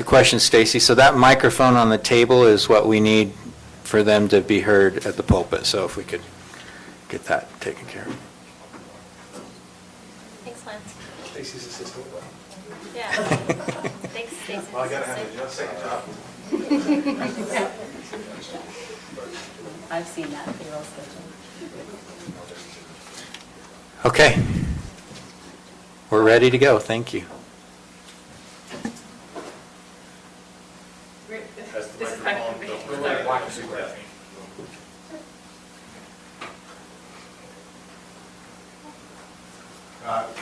question, Stacy. So that microphone on the table is what we need for them to be heard at the pulpit. So if we could get that taken care of. Thanks, Lance. Stacy's assistant. Yeah. Thanks, Stacy. Well, I gotta have a second job. I've seen that payroll schedule. Okay. We're ready to go. Thank you. That's the This is microphone. fine. Don't really watch us do that.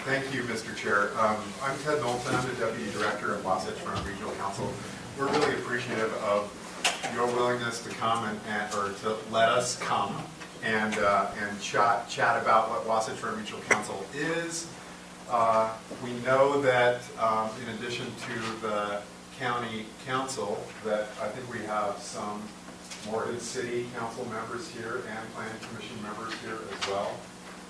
Thank you, Mr. Chair. I'm Ted Knowlton. I'm the Deputy Director of Wasatch Front Regional Council. We're really appreciative of your willingness to come or to let us come and chat about what Wasatch Front Regional Council is. We know that in addition to the county council, that I think we have some Morgan City council members here and planning commission members here as well,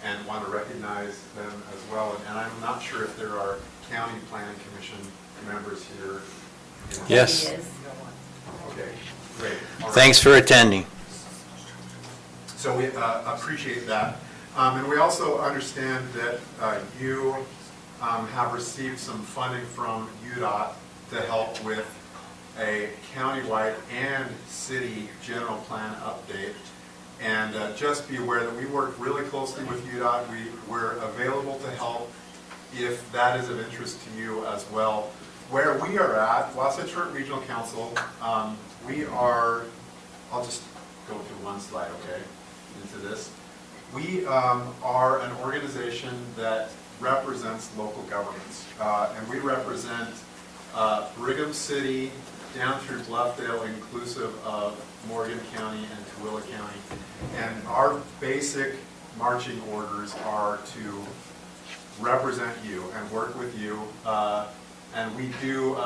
and want to recognize them as well. And I'm not sure if there are county planning commission members here. Yes. He is. Okay, great. All right. Thanks for attending. So we appreciate that. And we also understand that you have received some funding from UDOT to help with a countywide and city general plan update. And just be aware that we work really closely with UDOT. We're available to help if that is of interest to you as well. Where we are at, Wasatch Front Regional Council, we are, I'll just go through one slide, okay, into this. We are an organization that represents local governments. And we represent Brigham City down through Bluffdale, inclusive of Morgan County and Tooele County. And our basic marching orders are to represent you and work with you. And we do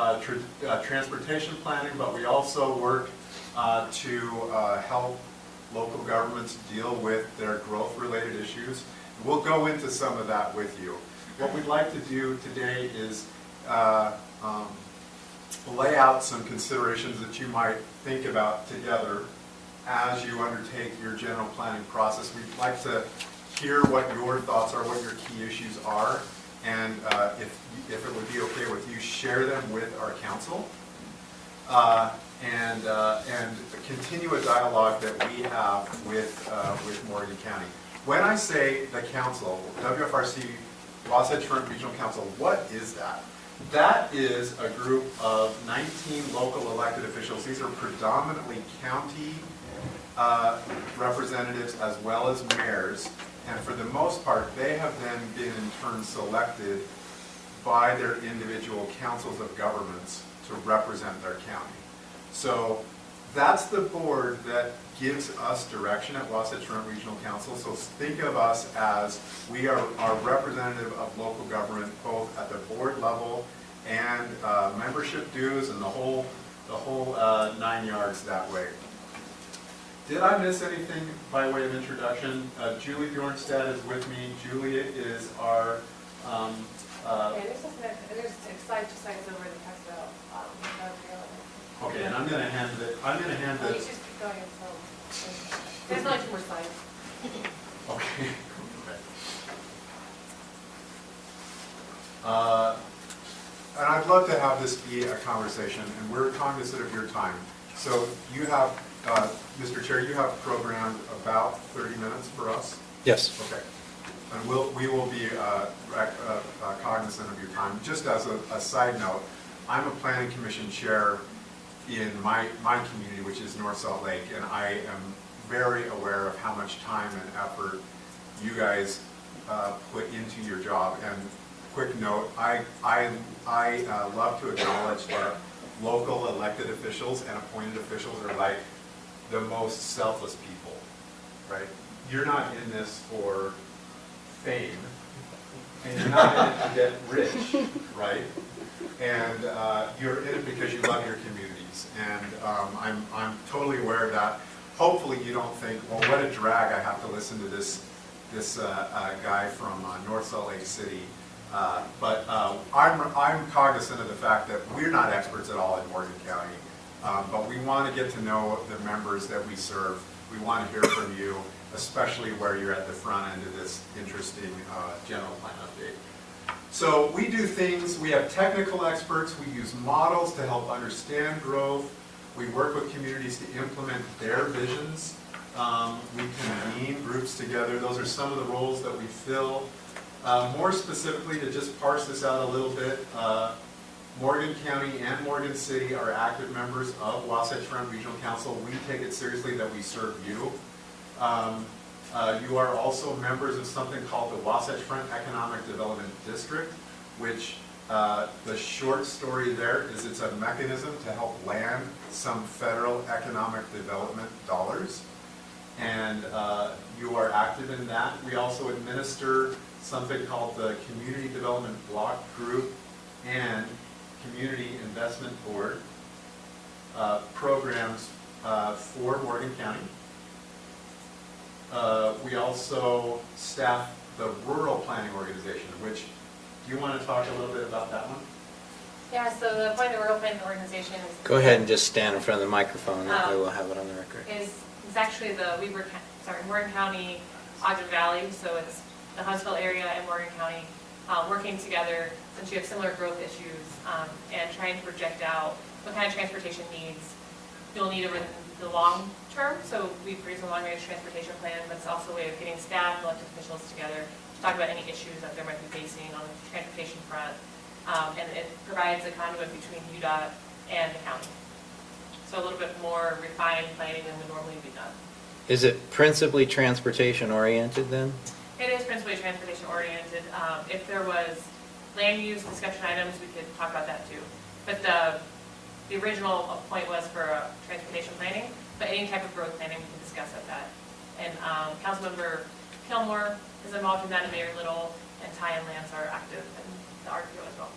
transportation planning, but we also work to help local governments deal with their growth-related issues. We'll go into some of that with you. What we'd like to do today is lay out some considerations that you might think about together as you undertake your general planning process. We'd like to hear what your thoughts are, what your key issues are, and if it would be okay with you, share them with our council, and continue a dialogue that we have with Morgan County. When I say the council, WFRC, Wasatch Front Regional Council, what is that? That is a group of 19 local elected officials. These are predominantly county representatives as well as mayors. And for the most part, they have then been in turn selected by their individual councils of governments to represent their county. So that's the board that gives us direction at Wasatch Front Regional Council. So think of us as we are representative of local government, both at the board level and membership dues and the whole 9 yards that way. Did I miss anything by way of introduction? Julie Bjornstad is with me. Julie is our there's slide 2 slides over that talks about okay, and I'm going to hand you this. just keep going until there's only 2 more slides. Okay. And I'd love to have this be a conversation, and we're cognizant of your time. So you have, Mr. Chair, you have programmed about 30 minutes for us? Yes. Okay. And we will be cognizant of your time. Just as a side note, I'm a planning commission chair in my community, which is North Salt Lake, and I am very aware of how much time and effort you guys put into your job. And quick note, I love to acknowledge that local elected officials and appointed officials are like the most selfless people, right? You're not in this for fame, and you're not in it to get rich, right? And you're in it because you love your communities, and I'm totally aware of that. Hopefully you don't think, well, what a drag I have to listen to this guy from North Salt Lake City But I'm cognizant of the fact that we're not experts at all in Morgan County, but we want to get to know the members that we serve. We want to hear from you, especially where you're at the front end of this interesting general plan update. So we do things, we have technical experts, we use models to help understand growth, we work with communities to implement their visions, we convene groups together. Those are some of the roles that we fill. More specifically, to just parse this out a little bit, Morgan County and Morgan City are active members of Wasatch Front Regional Council. We take it seriously that we serve you. You are also members of something called the Wasatch Front Economic Development District, which the short story there is it's a mechanism to help land some federal economic development dollars. And you are active in that. We also administer something called the Community Development Block Group and Community Investment Board programs for Morgan County. We also staff the Rural Planning Organization, which, do you want to talk a little bit about that one? Yeah, so the point of the Rural Planning Organization is. Go ahead and just stand in front of the microphone, that way we'll have it on the record. It's actually the Morgan County, Ogden Valley, so it's the Huntsville area and Morgan County working together, since you have similar growth issues, and trying to project out what kind of transportation needs you'll need over the long term. So we produce a long-range transportation plan, but it's also a way of getting staff and elected officials together to talk about any issues that they might be facing on the transportation front. And it provides a conduit between UDOT and the county. So a little bit more refined planning than would normally be done. Is it principally transportation oriented then? It is principally transportation oriented. If there was land use discussion items, we could talk about that too. But the original point was for transportation planning, but any type of growth planning we can discuss at that. And Councilmember Kilmore is involved in that, and Mayor Little and Ty and Lance are active in the RPO as well.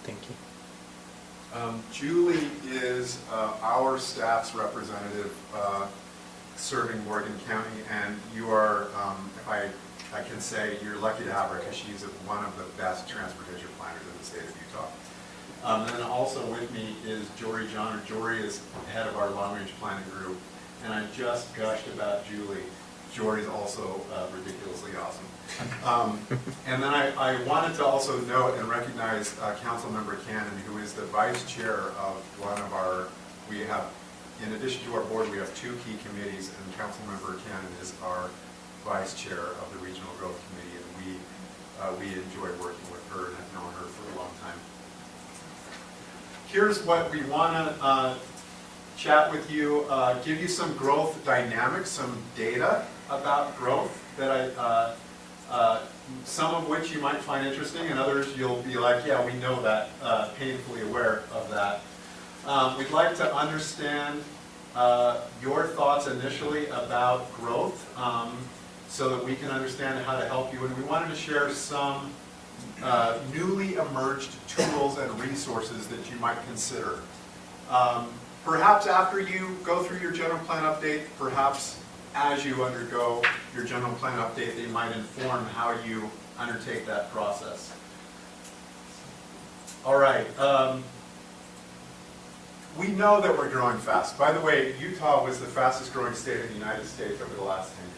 Thank you. Julie is our staff's representative serving Morgan County, and you are, if I can say, you're lucky to have her because she's one of the best transportation planners in the state of Utah. And then also with me is Jory John. Jory is head of our long-range planning group, and I just gushed about Julie. Jory's also ridiculously awesome. And then I wanted to also note and recognize Councilmember Cannon, who is the vice chair of one of our, we have, in addition to our board, we have two key committees, and Councilmember Cannon is our vice chair of the Regional Growth Committee, and we enjoy working with her and have known her for a long time. Here's what we want to chat with you, give you some growth dynamics, some data about growth that some of which you might find interesting, and others you'll be like, yeah, we know that, painfully aware of that. We'd like to understand your thoughts initially about growth, so that we can understand how to help you. And we wanted to share some newly emerged tools and resources that you might consider. Perhaps after you go through your general plan update, perhaps as you undergo your general plan update, they might inform how you undertake that process. All right. We know that we're growing fast. By the way, Utah was the fastest growing state in the United States over the last 10 years.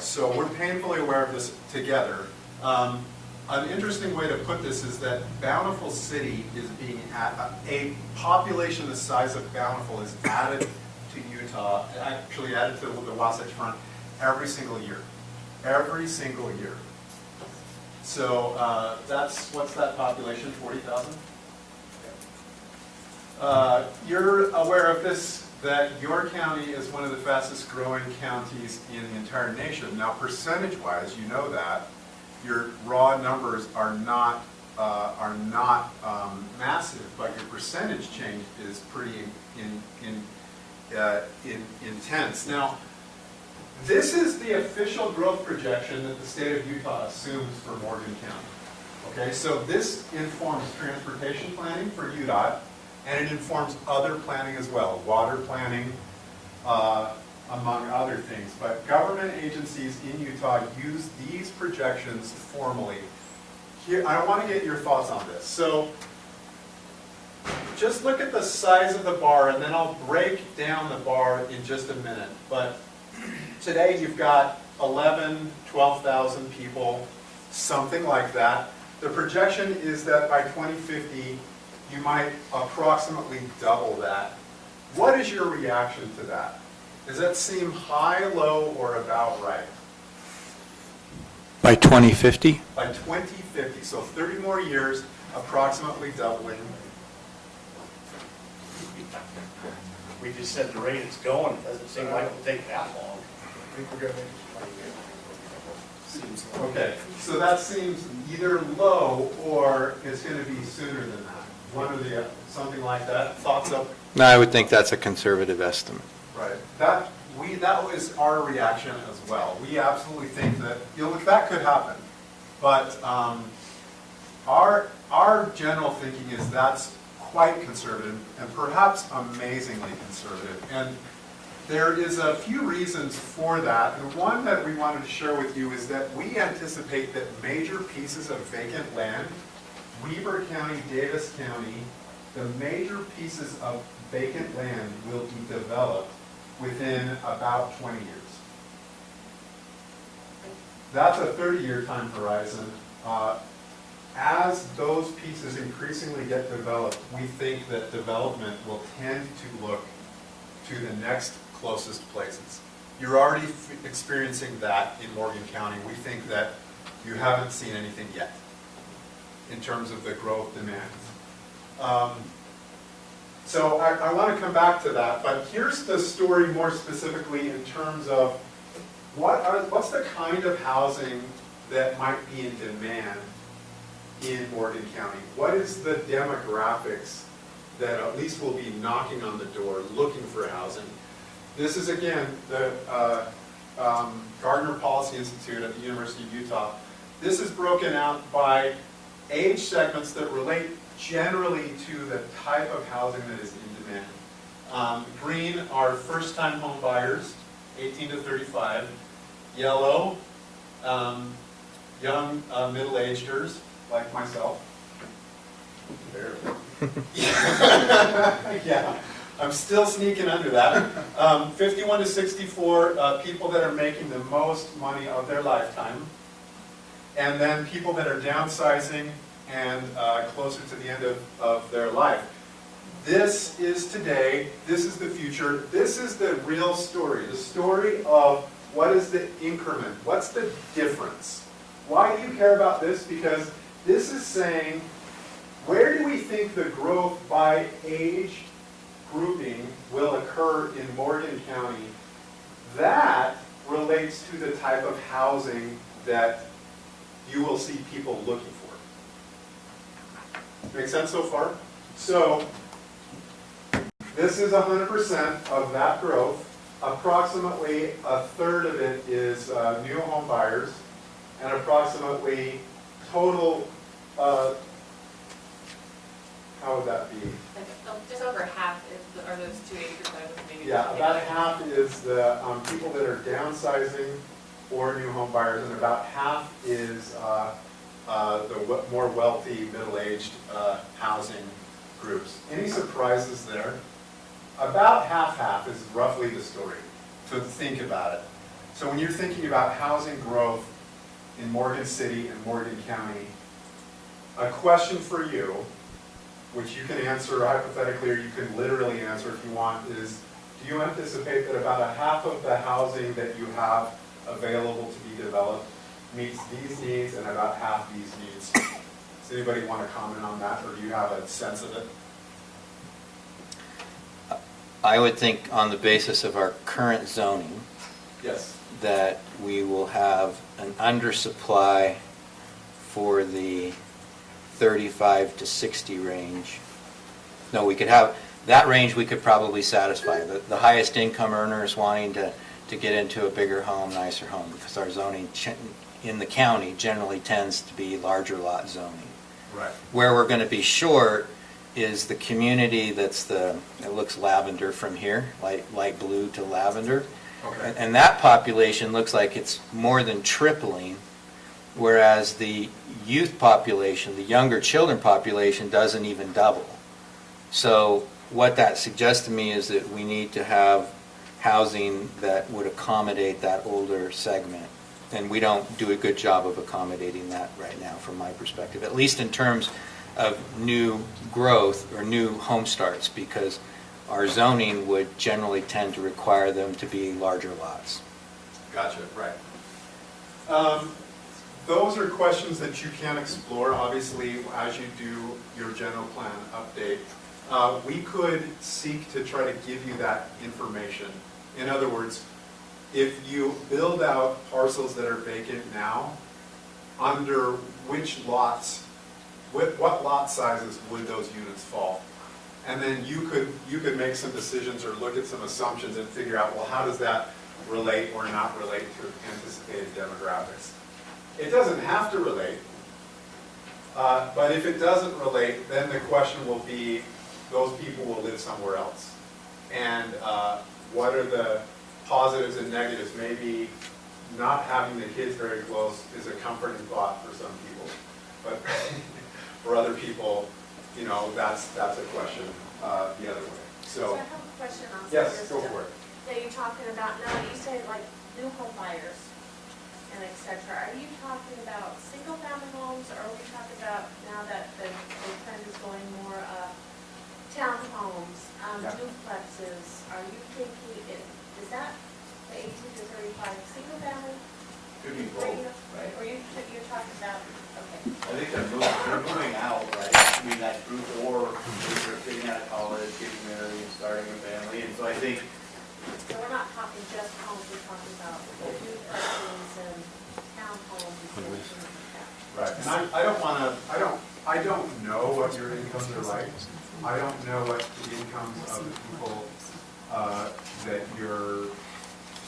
So we're painfully aware of this together. An interesting way to put this is that Bountiful City is being a population the size of Bountiful is added to Utah, actually added to the Wasatch Front every single year. Every single year. So what's that population, 40,000? You're aware of this, that your county is one of the fastest growing counties in the entire nation. Now, percentage-wise, you know that. Your raw numbers are not massive, but your percentage change is pretty intense. Now, this is the official growth projection that the state of Utah assumes for Morgan County. Okay, so this informs transportation planning for UDOT, and it informs other planning as well, water planning, among other things. But government agencies in Utah use these projections formally here, I want to get your thoughts on this. So just look at the size of the bar, and then I'll break down the bar in just a minute. But today you've got 11, 12,000 people, something like that. The projection is that by 2050, you might approximately double that. What is your reaction to that? Does that seem high, low, or about right? By 2050? By 2050, so 30 more years, approximately doubling. We just said the rate it's going, it doesn't seem like it'll take that long. I think we're gonna make it. Seems like. Okay, so that seems either low or it's going to be sooner than that. One or the other, something like that. Thoughts up? No, I would think that's a conservative estimate. Right. That was our reaction as well. We absolutely think that, that could happen. But our general thinking is that's quite conservative and perhaps amazingly conservative. And there is a few reasons for that. And one that we wanted to share with you is that we anticipate that major pieces of vacant land, Weber County, Davis County, the major pieces of vacant land will be developed within about 20 years. That's a 30-year time horizon. As those pieces increasingly get developed, we think that development will tend to look to the next closest places. You're already experiencing that in Morgan County. We think that you haven't seen anything yet in terms of the growth demands. So I want to come back to that, but here's the story more specifically in terms of what's the kind of housing that might be in demand in Morgan County? What is the demographics that at least will be knocking on the door looking for housing? This is, again, the Gardner Policy Institute at the University of Utah. This is broken out by age segments that relate generally to the type of housing that is in demand. Green are first-time home buyers, 18 to 35. Yellow, young middle-ageders, like myself. Yeah, I'm still sneaking under that. 51 to 64, people that are making the most money of their lifetime. And then people that are downsizing and closer to the end of their life. This is today, this is the future, this is the real story, the story of what is the increment, what's the difference. Why do you care about this? Because this is saying, where do we think the growth by age grouping will occur in Morgan County? That relates to the type of housing that you will see people looking for. Make sense so far? So, this is 100% of that growth. Approximately a third of it is new home buyers, and approximately total, how would that be? Just over half are those two age groups I was maybe. Yeah, about half is the people that are downsizing or new home buyers, and about half is the more wealthy, middle-aged housing groups. Any surprises there? About half-half is roughly the story, to think about it. So when you're thinking about housing growth in Morgan City and Morgan County, a question for you, which you can answer hypothetically or you can literally answer if you want, is do you anticipate that about a half of the housing that you have available to be developed meets these needs and about half these needs? Does anybody want to comment on that, or do you have a sense of it? I would think on the basis of our current zoning, Yes. that we will have an undersupply for the 35 to 60 range. No, we could have, that range we could probably satisfy. The highest income earners wanting to get into a bigger home, nicer home, because our zoning in the county generally tends to be larger lot zoning. Right. Where we're going to be short is the community that's it looks lavender from here, light blue to lavender. Okay. And that population looks like it's more than tripling whereas the youth population, the younger children population, doesn't even double. So what that suggests to me is that we need to have housing that would accommodate that older segment. And we don't do a good job of accommodating that right now, from my perspective, at least in terms of new growth or new home starts, because our zoning would generally tend to require them to be larger lots. Gotcha, right. Those are questions that you can explore, obviously, as you do your general plan update. We could seek to try to give you that information. In other words, if you build out parcels that are vacant now, under which lots, what lot sizes would those units fall? And then you could make some decisions or look at some assumptions and figure out, well, how does that relate or not relate to anticipated demographics? It doesn't have to relate, but if it doesn't relate, then the question will be, those people will live somewhere else. And what are the positives and negatives? Maybe not having the kids very close is a comforting thought for some people, but for other people, you know, that's a question the other way. So I have a question on Yes, this go for it. that you're talking about now. You say like new home buyers and et cetera. Are you talking about single family homes, or are we talking about now that the trend is going more townhomes, Yeah. duplexes? Are you thinking, is that the 18 to 35 single family? Could be Or both, right? you're talking about, okay. I think they're moving out, right? I mean, that group, or they're getting out of college, getting married, starting a family, and so I think, So we're not talking just homes, we're talking about duplexes and townhomes and things like that. Right, and I don't know what your incomes are like. I don't know what the incomes of the people that you're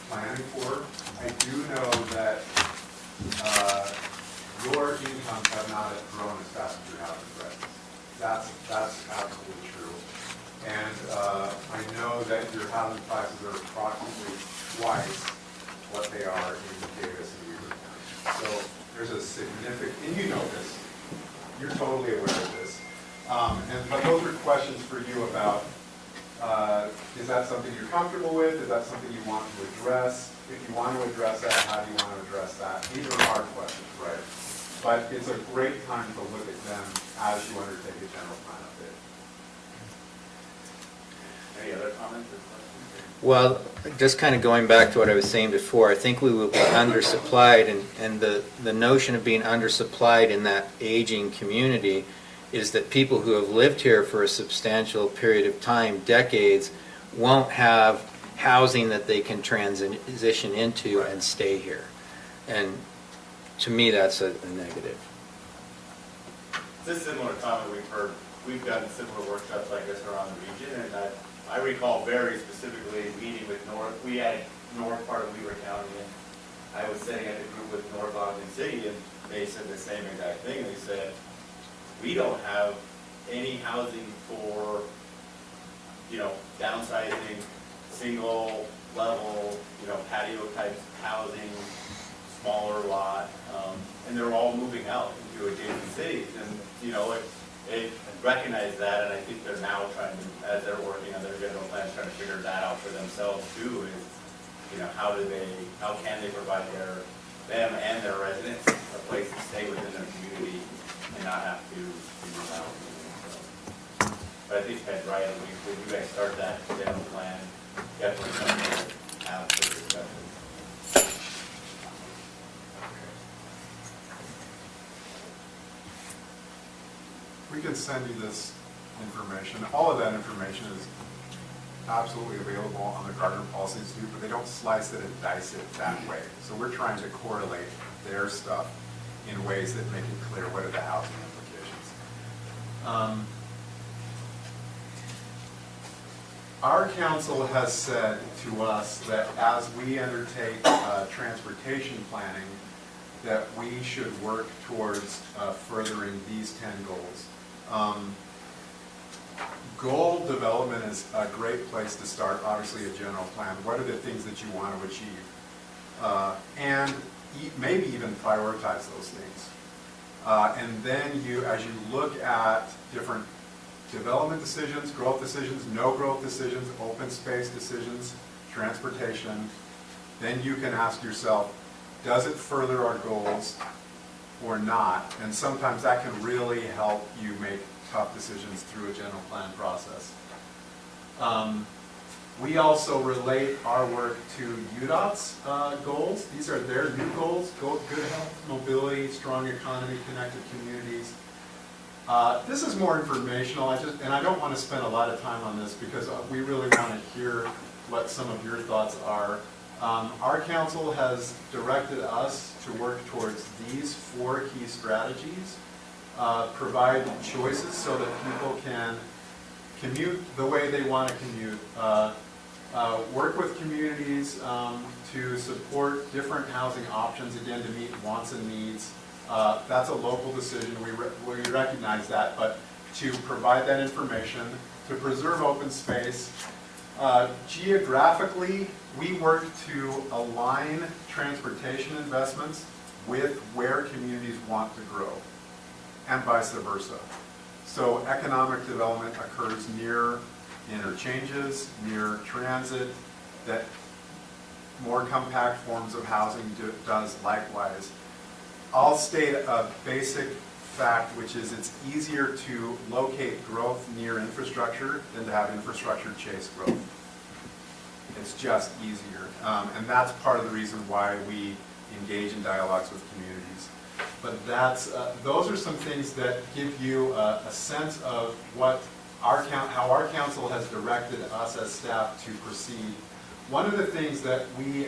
planning for. I do know that your incomes have not grown as fast as your housing prices. That's absolutely true. And I know that your housing prices are approximately twice what they are in Davis and Weaver County. So there's a significant, and you know this, you're totally aware of this. But those are questions for you about, is that something you're comfortable with? Is that something you want to address? If you want to address that, how do you want to address that? These are hard questions, right? But it's a great time to look at them as you undertake a general plan update. any other comments or questions? Well, just kind of going back to what I was saying before, I think we will be undersupplied, and the notion of being undersupplied in that aging community is that people who have lived here for a substantial period of time, decades, won't have housing that they can transition into and stay here. And to me, that's a negative. It's a similar comment we've heard. We've gotten similar workshops like this around the region, and I recall very specifically meeting with we had north part of Weaver County, and I was sitting at the group with North Ogden City, and they said the same exact thing. They said, we don't have any housing for, you know, downsizing, single level, you know, patio type housing, smaller lot, and they're all moving out into adjacent cities, and, you know, it recognized that, and I think they're now trying to, as they're working on their general plans, trying to figure that out for themselves too, is, you know, how can they provide them and their residents a place to stay within their community and not have to move out. So, but I think Ted's right, when you guys start that general plan, definitely something to have for discussion. We can send you this information. All of that information is absolutely available on the Gardner Policy Institute, but they don't slice it and dice it that way. So we're trying to correlate their stuff in ways that make it clear what are the housing implications. Our council has said to us that as we undertake transportation planning, that we should work towards furthering these 10 goals. Goal development is a great place to start, obviously a general plan. What are the things that you want to achieve? And maybe even prioritize those things. And then as you look at different development decisions, growth decisions, no growth decisions, open space decisions, transportation, then you can ask yourself, does it further our goals or not? And sometimes that can really help you make tough decisions through a general plan process. We also relate our work to UDOT's goals. These are their new goals: good health, mobility, strong economy, connected communities. This is more informational. And I don't want to spend a lot of time on this because we really want to hear what some of your thoughts are. Our council has directed us to work towards these 4 key strategies, provide choices so that people can commute the way they want to commute, work with communities to support different housing options, again, to meet wants and needs. That's a local decision, we recognize that, but to provide that information, to preserve open space. Geographically, we work to align transportation investments with where communities want to grow, and vice versa. So economic development occurs near interchanges, near transit, that more compact forms of housing does likewise. I'll state a basic fact, which is it's easier to locate growth near infrastructure than to have infrastructure chase growth. It's just easier. And that's part of the reason why we engage in dialogues with communities. But those are some things that give you a sense of what how our council has directed us as staff to proceed. One of the things that we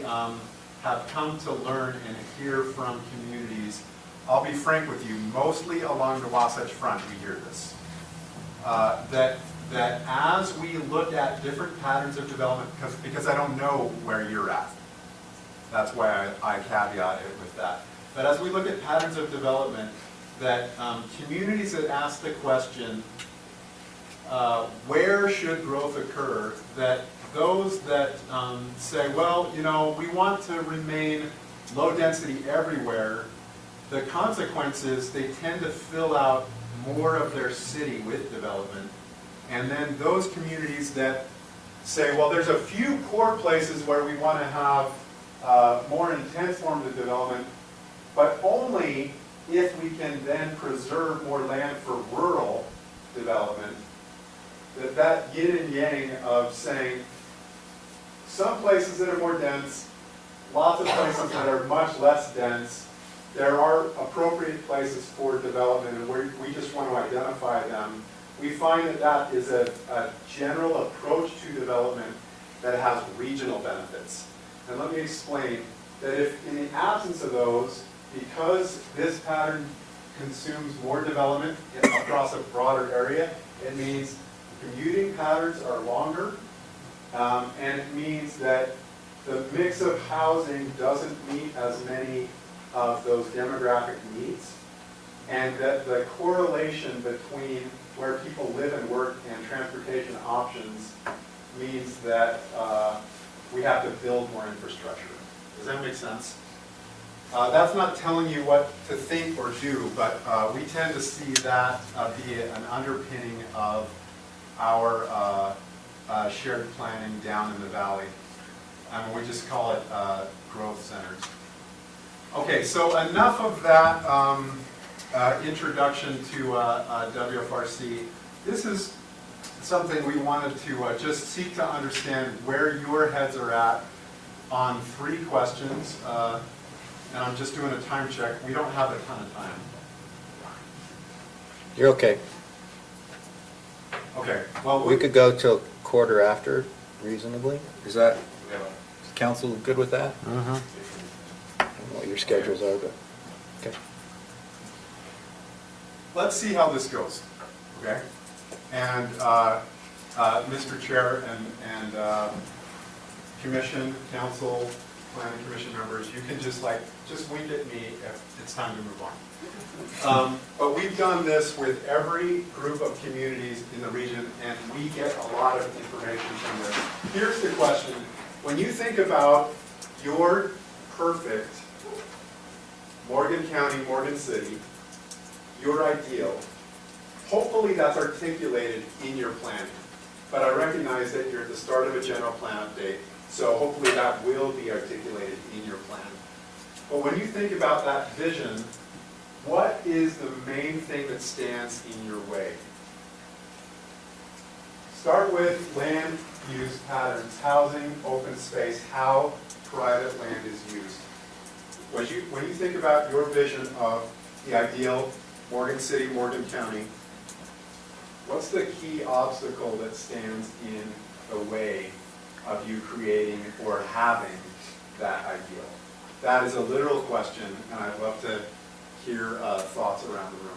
have come to learn and hear from communities, I'll be frank with you, mostly along the Wasatch Front we hear this, that as we look at different patterns of development, because I don't know where you're at, that's why I caveat it with that. But as we look at patterns of development, that communities that ask the question, where should growth occur, that those that say, well, you know, we want to remain low density everywhere, the consequence is they tend to fill out more of their city with development. And then those communities that say, well, there's a few core places where we want to have more intense forms of development, but only if we can then preserve more land for rural development. That yin and yang of saying some places that are more dense, lots of places that are much less dense, there are appropriate places for development, and we just want to identify them. We find that that is a general approach to development that has regional benefits. And let me explain that if in the absence of those, because this pattern consumes more development across a broader area, it means commuting patterns are longer, and it means that the mix of housing doesn't meet as many of those demographic needs, and that the correlation between where people live and work and transportation options means that we have to build more infrastructure. Does that make sense? That's not telling you what to think or do, but we tend to see that be an underpinning of our shared planning down in the valley. And we just call it growth centers. Okay, so enough of that introduction to WFRC. This is something we wanted to just seek to understand where your heads are at on 3 questions. And I'm just doing a time check. We don't have a ton of time. You're okay. Okay, well, We could go till quarter after reasonably. Is council good with that? I don't know what your schedules are, but, okay. let's see how this goes, okay? And Mr. Chair and commission, council, planning commission members, you can just wink at me if it's time to move on. But we've done this with every group of communities in the region, and we get a lot of information from this. Here's the question. When you think about your perfect Morgan County, Morgan City, your ideal. Hopefully that's articulated in your planning. But I recognize that you're at the start of a general plan update, so hopefully that will be articulated in your plan. But when you think about that vision, what is the main thing that stands in your way? Start with land use patterns, housing, open space, how private land is used. When you think about your vision of the ideal Morgan City, Morgan County, what's the key obstacle that stands in the way of you creating or having that ideal? That is a literal question, and I'd love to hear thoughts around the room.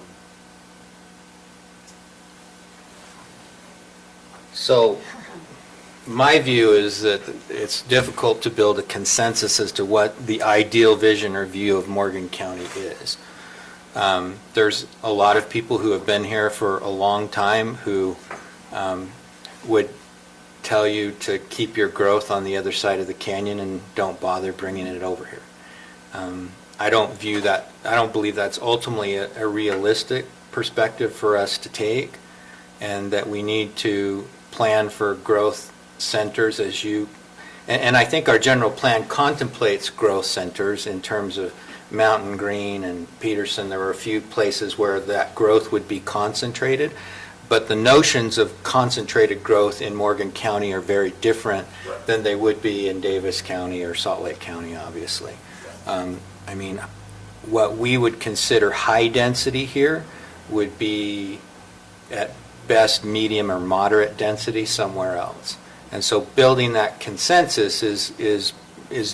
So, my view is that it's difficult to build a consensus as to what the ideal vision or view of Morgan County is. There's a lot of people who have been here for a long time who would tell you to keep your growth on the other side of the canyon and don't bother bringing it over here. I don't believe that's ultimately a realistic perspective for us to take, and that we need to plan for growth centers and I think our general plan contemplates growth centers in terms of Mountain Green and Peterson. There were a few places where that growth would be concentrated, but the notions of concentrated growth in Morgan County are very different than they would be in Davis County or Salt Lake County, obviously. I mean, what we would consider high density here would be at best medium or moderate density somewhere else. And so building that consensus is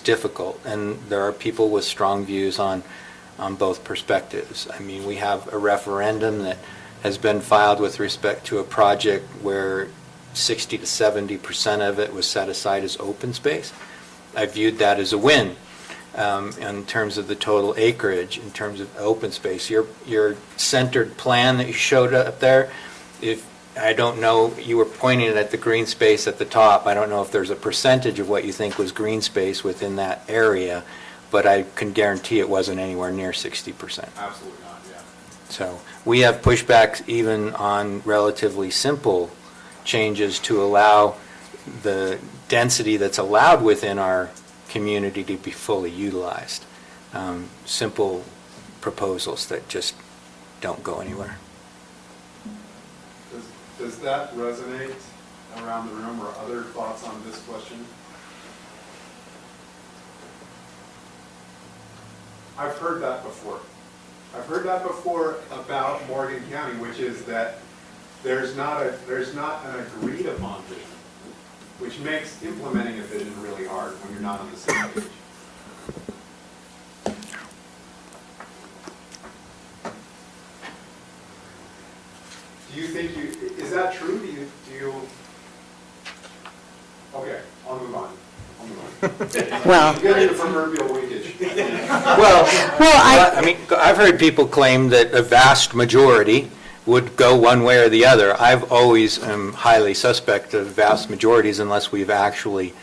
difficult, and there are people with strong views on both perspectives. I mean, we have a referendum that has been filed with respect to a project where 60 to 70% of it was set aside as open space. I viewed that as a win in terms of the total acreage, in terms of open space. Your centered plan that you showed up there, I don't know, you were pointing at the green space at the top. I don't know if there's a percentage of what you think was green space within that area, but I can guarantee it wasn't anywhere near 60%. Absolutely not, yeah. So we have pushbacks even on relatively simple changes to allow the density that's allowed within our community to be fully utilized. Simple proposals that just don't go anywhere. Does that resonate around the room, or other thoughts on this question? I've heard that before. I've heard that before about Morgan County, which is that there's not an agreed upon vision, which makes implementing a vision really hard when you're not on the same page. Do you think is that true? Do you, okay, I'll move on. Well- You get into proverbial winkage. I mean, I've heard people claim that a vast majority would go one way or the other. I've always am highly suspect of vast majorities unless we've actually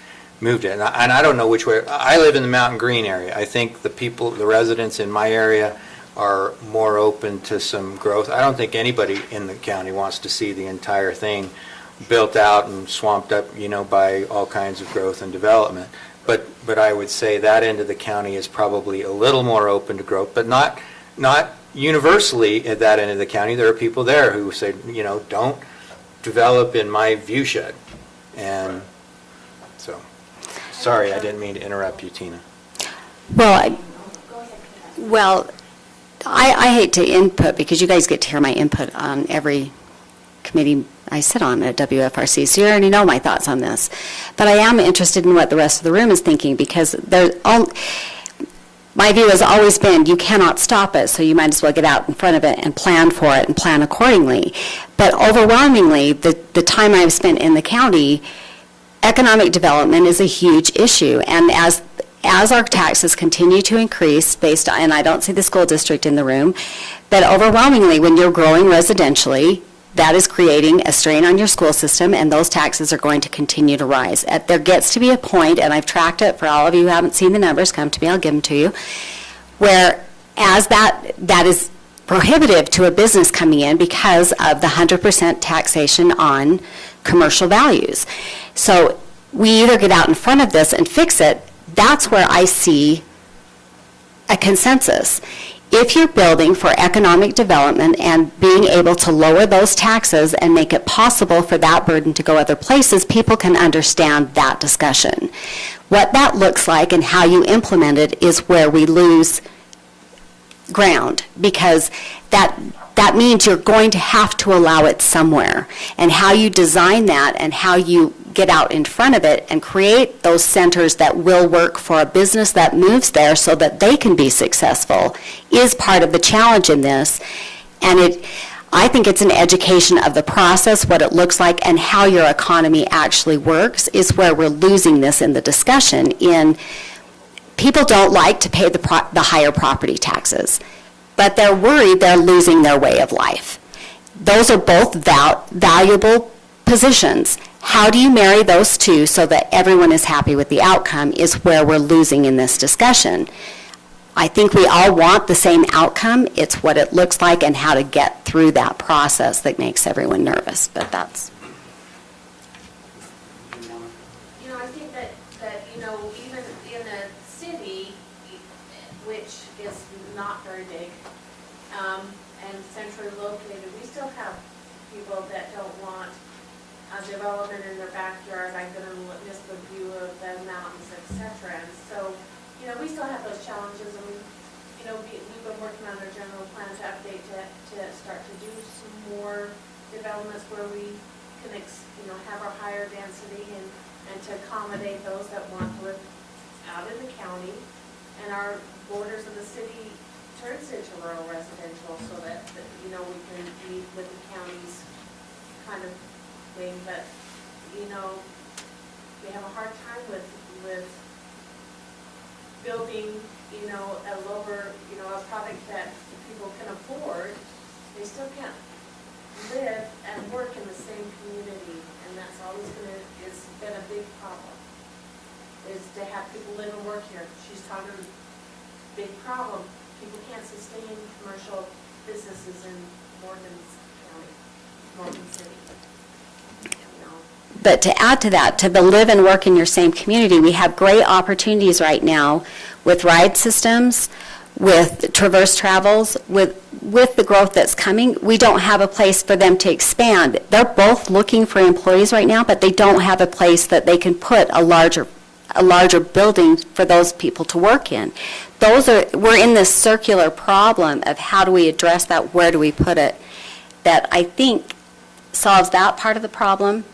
moved it. And I don't know which way. I live in the Mountain Green area. I think the residents in my area are more open to some growth. I don't think anybody in the county wants to see the entire thing built out and swamped up, by all kinds of growth and development. But I would say that end of the county is probably a little more open to growth, but not universally at that end of the county. There are people there who say, don't develop in my view shed. And so, sorry, I didn't mean to interrupt you, Tina. Well, I hate to input, because you guys get to hear my input on every committee I sit on at WFRC, so you already know my thoughts on this. But I am interested in what the rest of the room is thinking, because my view has always been you cannot stop it, so you might as well get out in front of it and plan for it and plan accordingly. But overwhelmingly, the time I've spent in the county, economic development is a huge issue. And as our taxes continue to increase based on, and I don't see the school district in the room, but overwhelmingly when you're growing residentially, that is creating a strain on your school system, and those taxes are going to continue to rise. There gets to be a point, and I've tracked it for all of you who haven't seen the numbers, come to me, I'll give them to you, where as that is prohibitive to a business coming in because of the 100% taxation on commercial values. So we either get out in front of this and fix it. That's where I see a consensus. If you're building for economic development and being able to lower those taxes and make it possible for that burden to go other places, people can understand that discussion. What that looks like and how you implement it is where we lose ground, because that means you're going to have to allow it somewhere. And how you design that and how you get out in front of it and create those centers that will work for a business that moves there so that they can be successful is part of the challenge in this. And I think it's an education of the process, what it looks like, and how your economy actually works is where we're losing this in the discussion. People don't like to pay the higher property taxes, but they're worried they're losing their way of life. Those are both valuable positions. How do you marry those two so that everyone is happy with the outcome is where we're losing in this discussion. I think we all want the same outcome. It's what it looks like and how to get through that process that makes everyone nervous, but that's... You know, I think that, you know, even in a city, which is not very big, and centrally located, we still have people that don't want a development in their backyard. I'm gonna miss the view of the mountains, et cetera. And so, you know, we still have those challenges, and you know, we've been working on our general plan to update to start to do some more developments where we can, you know, have our higher density and to accommodate those that want to live out in the county. And our borders of the city turns into rural residential so that, you know, we can meet with the county's kind of thing. But, you know, we have a hard time with building, you know, a lower, you know, a product that people can afford. They still can't live and work in the same community, and that's always it's been a big problem, is to have people live and work here. She's talking big problem. People can't sustain commercial businesses in Morgan County, Morgan City. You know. But to add to that, to live and work in your same community, we have great opportunities right now with ride systems, with Traverse Travels, with the growth that's coming. We don't have a place for them to expand. They're both looking for employees right now, but they don't have a place that they can put a larger building for those people to work in. We're in this circular problem of how do we address that, where do we put it, that I think solves that part of the problem.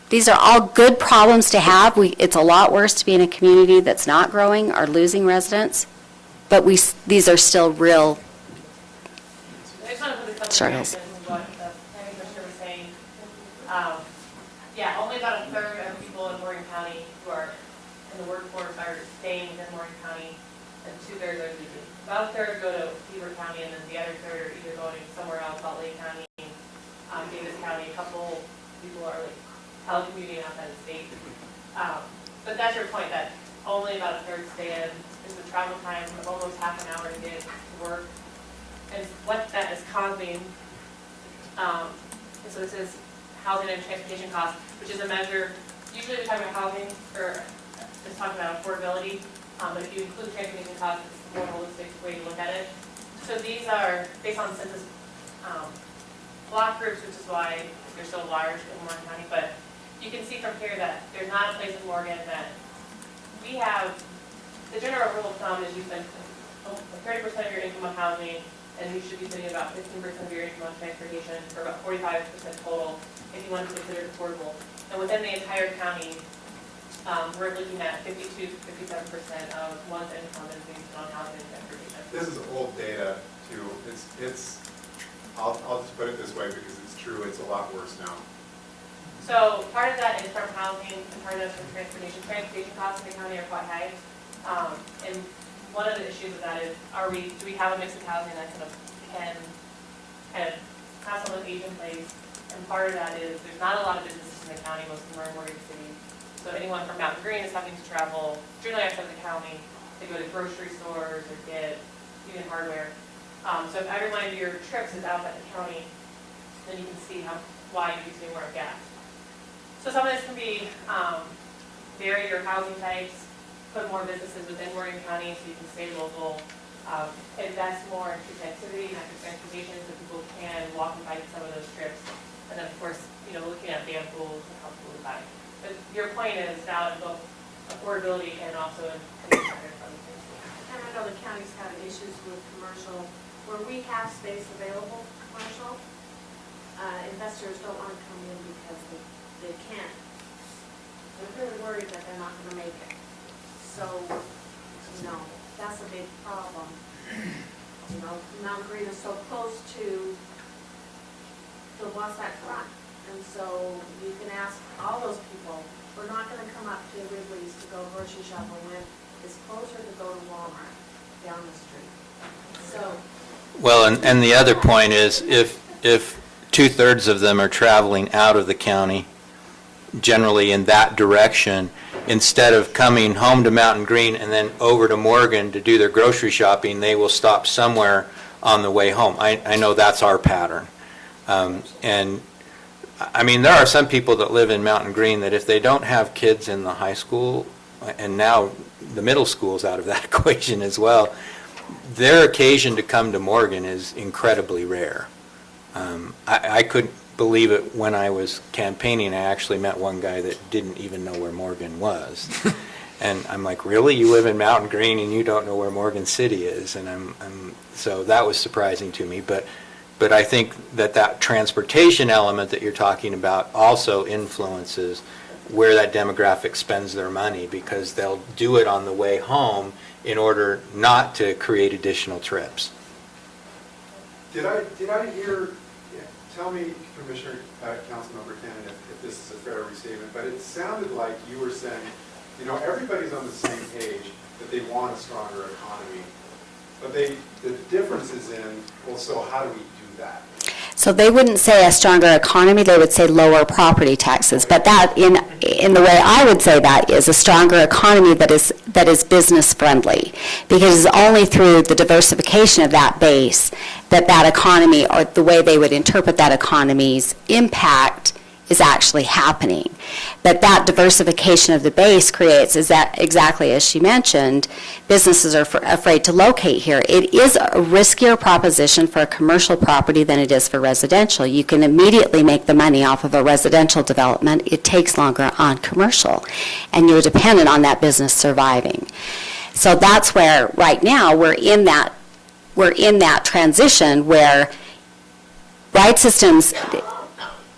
These are all good problems to have. It's a lot worse to be in a community that's not growing or losing residents, but these are still real I just want to put a couple struggles. of what the planning commissioner was saying. Yeah, only about a third of people in Morgan County who are in the workforce are staying within Morgan County, and 2/3 are leaving. About a third go to Beaver County, and then the other third are either going somewhere else, Salt Lake County, Davis County. A couple people are like telecommuting outside the state. But that's your point, that only about a third stay in. It's the travel time of almost half an hour to get to work. And what that is causing, so this is housing and transportation costs, which is a measure, usually we talk about housing, or just talk about affordability, but if you include transportation costs, it's a more holistic way to look at it. So these are based on census block groups, which is why they're so large in Morgan County, but you can see from here that there's not a place in Morgan that we have, the general rule of thumb is you spend 30% of your income on housing, and you should be spending about 15% of your income on transportation, or about 45% total, if you want to consider it affordable. And within the entire county, we're looking at 52 to 57% of one's income is being spent on housing and transportation. This is old data too. I'll just put it this way because it's true, it's a lot worse now. So part of that is from housing, and part of that is from transportation. Transportation costs in the county are quite high. And one of the issues with that is, do we have a mix of housing that can kind of have some of age in place? And part of that is, there's not a lot of businesses in the county, most of them are in Morgan City. So anyone from Mountain Green is having to travel generally outside of the county to go to grocery stores or get, Union Hardware. So if every one of your trips is out at the county, then you can see why you use Warren gas. So some of this can be vary your housing types, put more businesses within Morgan County so you can stay local, invest more in connectivity and active transportation so people can walk and bike some of those trips. And then, of course, looking at van pools and how people would bike. But your point is valid in both affordability and also in traffic from the city. And I know the county's had issues with commercial, where we have space available, commercial. Investors don't want to come in because they can't. They're really worried that they're not going to make it. So, that's a big problem. Mount Green is so close to the Wasatch Front. And so you can ask all those people, we're not going to come up to Wrigley's to go grocery shopping when it's closer to go to Walmart down the street. So. Well, and the other point is, if two-thirds of them are traveling out of the county, generally in that direction, instead of coming home to Mountain Green and then over to Morgan to do their grocery shopping, they will stop somewhere on the way home. I know that's our pattern. And, I mean, there are some people that live in Mountain Green that if they don't have kids in the high school, and now the middle school's out of that equation as well, their occasion to come to Morgan is incredibly rare. I couldn't believe it when I was campaigning. I actually met one guy that didn't even know where Morgan was. And I'm like, really? You live in Mountain Green and you don't know where Morgan City is? And so that was surprising to me. But I think that transportation element that you're talking about also influences where that demographic spends their money, because they'll do it on the way home in order not to create additional trips. Did I hear, tell me, Commissioner, Councilmember Cannon, if this is a fair restatement, but it sounded like you were saying, everybody's on the same page that they want a stronger economy, but the difference is in, well, so how do we do that? So they wouldn't say a stronger economy, they would say lower property taxes. But that, in the way I would say that, is a stronger economy that is business friendly. Because it's only through the diversification of that base that economy, or the way they would interpret that economy's impact, is actually happening. That diversification of the base creates, is that exactly as she mentioned, businesses are afraid to locate here. It is a riskier proposition for a commercial property than it is for residential. You can immediately make the money off of a residential development. It takes longer on commercial, and you're dependent on that business surviving. So that's where, right now, we're in that transition where Ride Systems,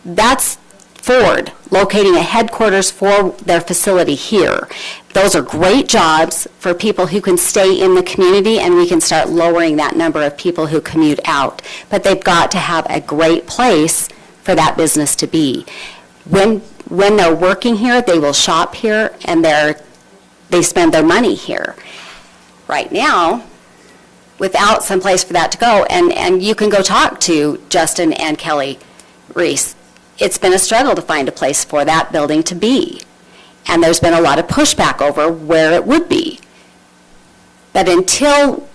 that's Ford locating a headquarters for their facility here. Those are great jobs for people who can stay in the community, and we can start lowering that number of people who commute out. But they've got to have a great place for that business to be. When they're working here, they will shop here, and they spend their money here. Right now, without some place for that to go, and you can go talk to Justin and Kelly Reese. It's been a struggle to find a place for that building to be. And there's been a lot of pushback over where it would be. But until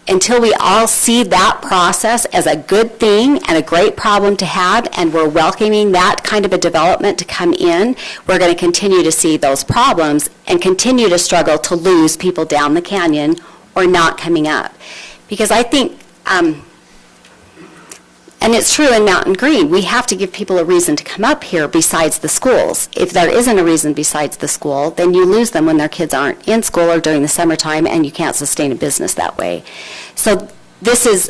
we all see that process as a good thing and a great problem to have, and we're welcoming that kind of a development to come in, we're going to continue to see those problems and continue to struggle to lose people down the canyon or not coming up. Because I think, and it's true in Mountain Green, we have to give people a reason to come up here besides the schools. If there isn't a reason besides the school, then you lose them when their kids aren't in school or during the summertime, and you can't sustain a business that way. So it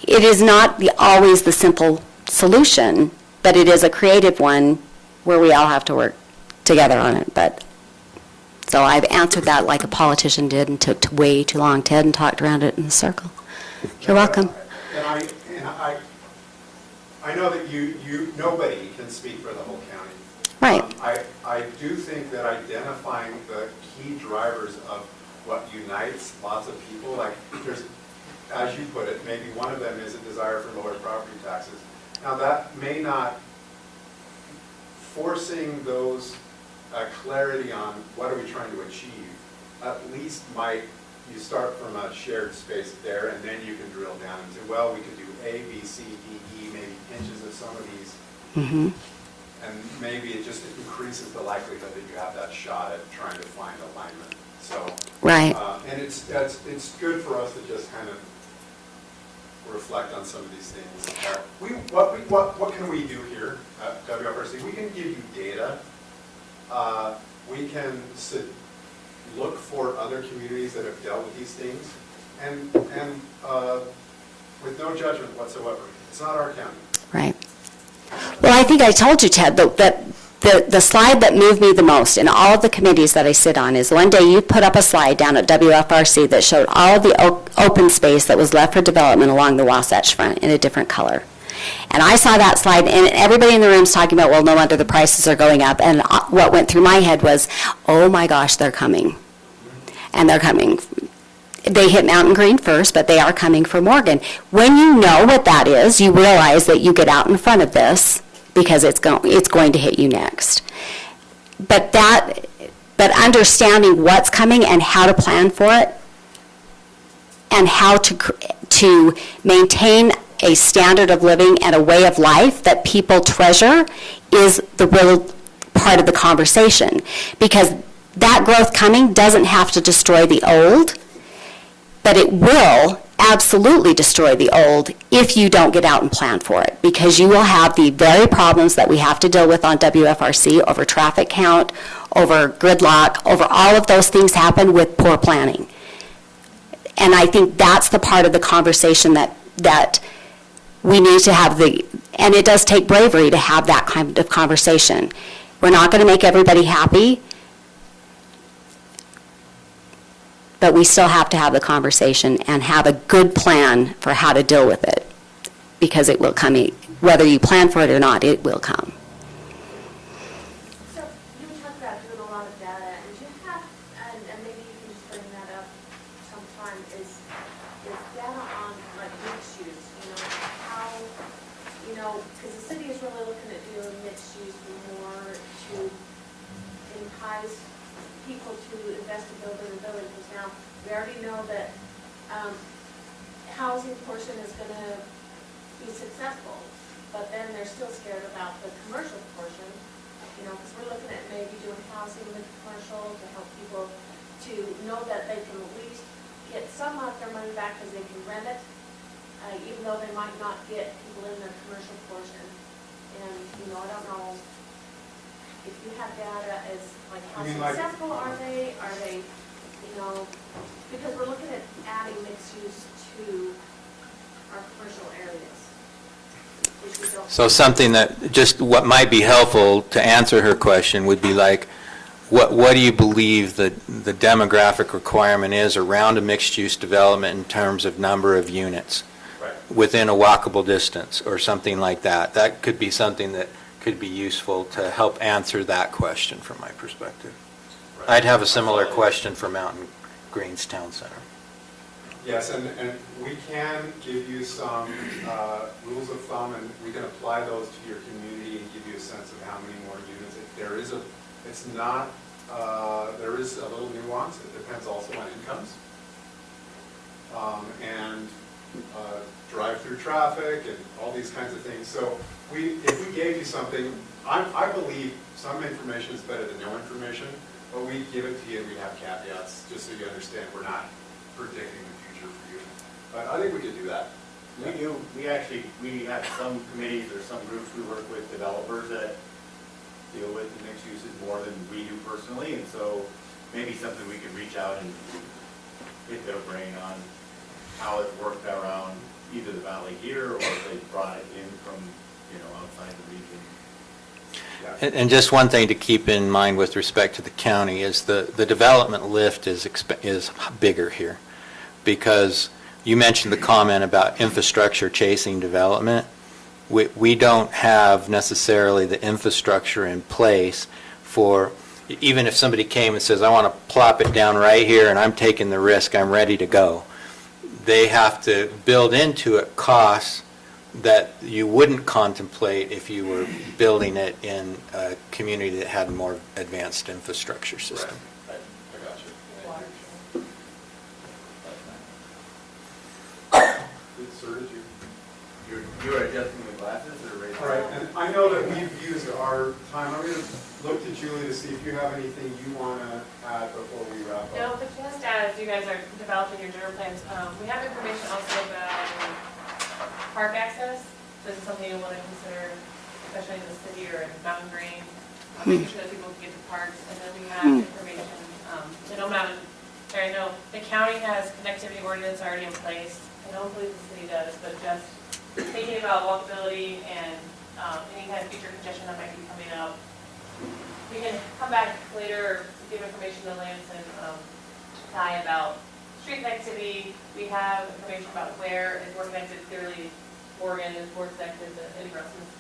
is not always the simple solution, but it is a creative one where we all have to work together on it. So I've answered that like a politician did and took way too long, Ted, and talked around it in a circle. You're welcome. And I know that nobody can speak for the whole county. Right. I do think that identifying the key drivers of what unites lots of people, like there's, as you put it, maybe one of them is a desire for lower property taxes. Now that may not, forcing those clarity on what are we trying to achieve, at least might you start from a shared space there, and then you can drill down and say, well, we could do A, B, C, D, E, maybe pinches of some of these. Mhm. And maybe it just increases the likelihood that you have that shot at trying to find alignment. So, Right. and it's good for us to just kind of reflect on some of these things. What can we do here at WFRC? We can give you data. We can look for other communities that have dealt with these things, and with no judgment whatsoever. It's not our county. Right. Well, I think I told you, Ted, that the slide that moved me the most in all of the committees that I sit on is one day you put up a slide down at WFRC that showed all of the open space that was left for development along the Wasatch Front in a different color. And I saw that slide, and everybody in the room's talking about, well, no wonder the prices are going up. And what went through my head was, oh my gosh, they're coming. And they're coming. They hit Mountain Green first, but they are coming for Morgan. When you know what that is, you realize that you get out in front of this because it's going to hit you next. But understanding what's coming and how to plan for it, and how to maintain a standard of living and a way of life that people treasure is the real part of the conversation. Because that growth coming doesn't have to destroy the old, but it will absolutely destroy the old if you don't get out and plan for it, because you will have the very problems that we have to deal with on WFRC over traffic count, over gridlock, over all of those things happen with poor planning. And I think that's the part of the conversation that we need to have and it does take bravery to have that kind of conversation. We're not going to make everybody happy, but we still have to have the conversation and have a good plan for how to deal with it, because it will come. Whether you plan for it or not, it will come. So you talked about doing a lot of data, and you have, and maybe you can just bring that up sometime, is data on like mixed use, how, because the city is really looking at doing mixed use more to entice people to invest in building and building, because now we already know that housing portion is going to be successful, but then they're still scared about the commercial portion, because we're looking at maybe doing housing with commercial to help people to know that they can at least get some of their money back because they can rent it, even though they might not get people in their commercial portion. And, I don't know if you have data as, like, how You mean like- successful are they? Are they, because we're looking at adding mixed use to our commercial areas, which we don't. So something that, just what might be helpful to answer her question would be like, what do you believe the demographic requirement is around a mixed-use development in terms of number of units Right. within a walkable distance, or something like that? That could be something that could be useful to help answer that question from my perspective. I'd have a similar question for Mountain Greens Town Center. Yes, and we can give you some rules of thumb, and we can apply those to your community and give you a sense of how many more units. There is a little nuance. It depends also on incomes and drive-through traffic and all these kinds of things. So if we gave you something, I believe some information is better than no information, but we give it to you and we have caveats, just so you understand we're not predicting the future for you. But I think we could do that. We have some committees or some groups we work with, developers that deal with the mixed uses more than we do personally, and so maybe something we could reach out and hit their brain on how it worked around either the valley here, or if they brought it in from, outside the region. And just one thing to keep in mind with respect to the county is the development lift is bigger here, because you mentioned the comment about infrastructure chasing development. We don't have necessarily the infrastructure in place for, even if somebody came and says, I want to plop it down right here and I'm taking the risk, I'm ready to go. They have to build into it costs that you wouldn't contemplate if you were building it in a community that had a more advanced infrastructure system. I got you. look to Julie to see if you have anything you want to add before we wrap up. No, but just as you guys are developing your general plans, we have information also about park access. This is something you want to consider, especially in the city or in Mountain Green, making sure that people can get to parks. And then we have information, I know the county has connectivity ordinance already in place. I don't believe the city does, but just thinking about walkability and any kind of future congestion that might be coming up. We can come back later, give information to Lance and Ty about street connectivity. We have information about where is more connected. Clearly, Morgan is more connected than Russell's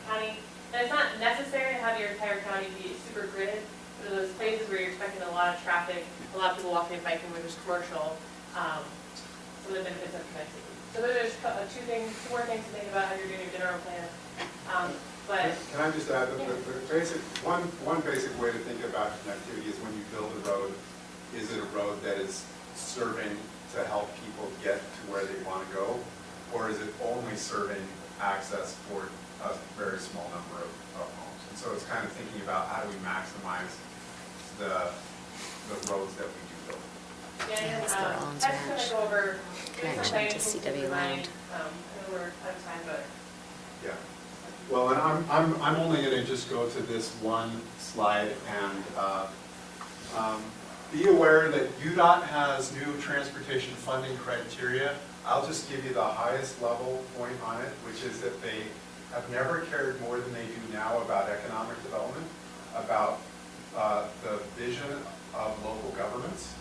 County. And it's not necessary to have your entire county be super gridded, but those places where you're expecting a lot of traffic, a lot of people walking and biking, where there's commercial, some of the benefits of connectivity. So there's two more things to think about how you're doing your general plan. But Can I just add, one basic way to think about connectivity is when you build a road, is it a road that is serving to help people get to where they want to go? Or is it only serving access for a very small number of homes? And so it's kind of thinking about how do we maximize the roads that we do build. yeah, It's their own that's going to go over connection to CW Land. I know we're out of time, but Yeah. Well, and I'm only going to just go to this one slide and be aware that UDOT has new transportation funding criteria. I'll just give you the highest level point on it, which is that they have never cared more than they do now about economic development, about the vision of local governments,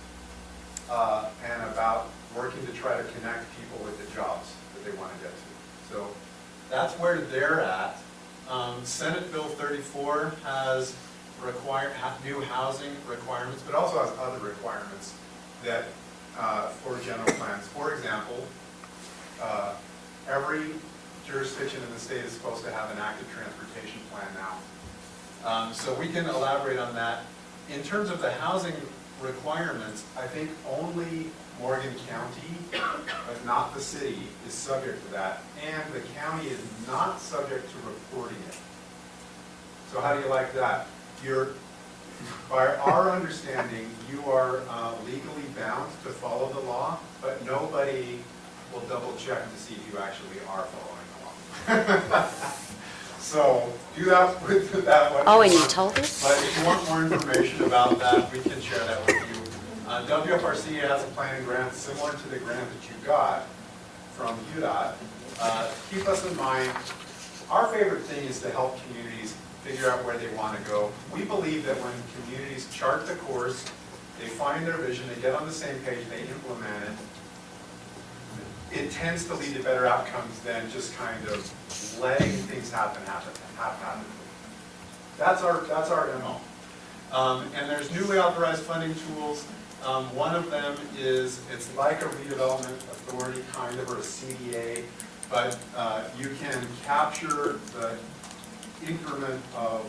and about working to try to connect people with the jobs that they want to get to. So that's where they're at. Senate Bill 34 has new housing requirements, but also has other requirements that for general plans. For example, every jurisdiction in the state is supposed to have an active transportation plan now. So we can elaborate on that. In terms of the housing requirements, I think only Morgan County, but not the city, is subject to that, and the county is not subject to reporting it. So how do you like that? By our understanding, you are legally bound to follow the law, but nobody will double check to see if you actually are following the law. So do that with that one. Oh, and you told us? But if you want more information about that, we can share that with you. WFRC has a planning grant similar to the grant that you got from UDOT. Keep us in mind, our favorite thing is to help communities figure out where they want to go. We believe that when communities chart the course, they find their vision, they get on the same page, they implement it, it tends to lead to better outcomes than just kind of letting things happen. That's our MO. And there's newly authorized funding tools. One of them is, it's like a redevelopment authority kind of, or a CDA, but you can capture the increment of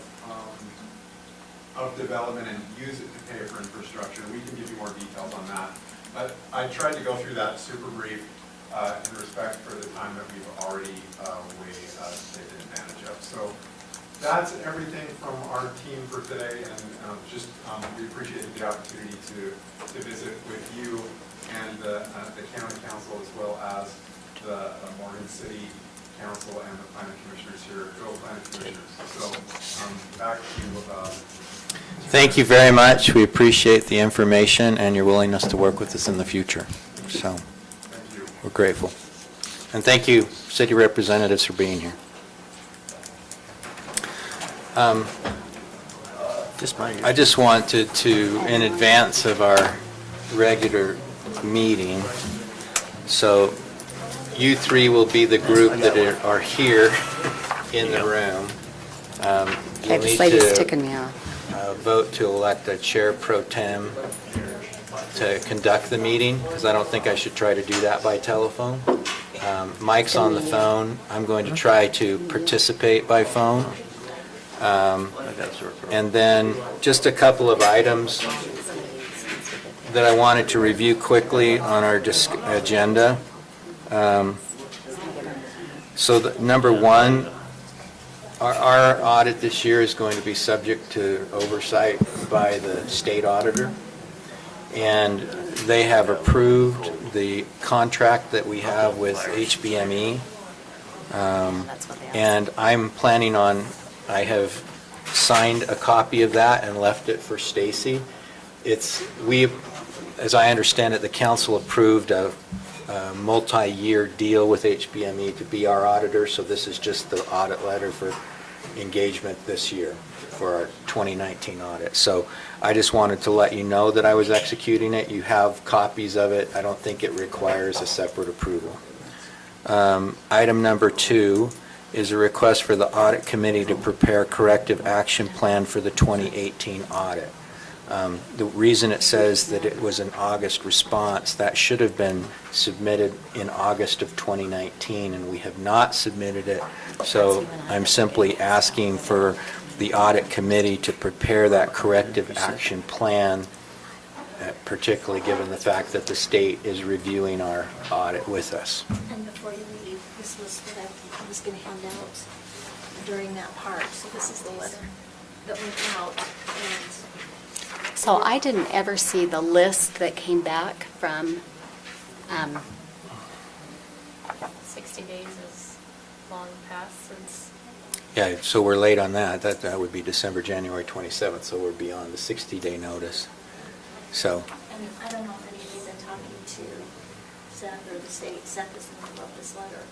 development and use it to pay for infrastructure. We can give you more details on that. But I tried to go through that super brief in respect for the time that we've already taken advantage of. So that's everything from our team for today, and we appreciate the opportunity to visit with you and the county council, as well as the Morgan City Council and the planning commissioners here. Go planning commissioners. So back to you. Thank you very much. We appreciate the information and your willingness to work with us in the future. So Thank you. we're grateful. And thank you, city representatives, for being here. I just wanted to, in advance of our regular meeting, so you three will be the group that are here in the room. Okay, You'll this need lady's to ticking me off. vote to elect a chair pro tem to conduct the meeting, because I don't think I should try to do that by telephone. Mike's on the phone. I'm going to try to participate by phone. And then just a couple of items that I wanted to review quickly on our agenda. So number one, Our audit this year is going to be subject to oversight by the state auditor, and they have approved the contract that we have with HBME. That's what they asked. And I'm planning on, I have signed a copy of that and left it for Stacy. As I understand it, the council approved a multi-year deal with HBME to be our auditor, so this is just the audit letter for engagement this year for our 2019 audit. So I just wanted to let you know that I was executing it. You have copies of it. I don't think it requires a separate approval. Item number 2 is a request for the audit committee to prepare corrective action plan for the 2018 audit. The reason it says that it was an August response, that should have been submitted in August of 2019, and we have not submitted it. So I'm simply asking for the audit committee to prepare that corrective action plan, particularly given the fact that the state is reviewing our audit with us. And before you leave, this was what I was going to hand out during that part. So this is the letter that went out, and So I didn't ever see the list that came back from, 60 days is long past since, Yeah, so we're late on that. That would be December, January 27th, so we're beyond the 60-day notice. So, and I don't know if any of you have been talking to Seth or the state. Seth is the one who wrote this letter.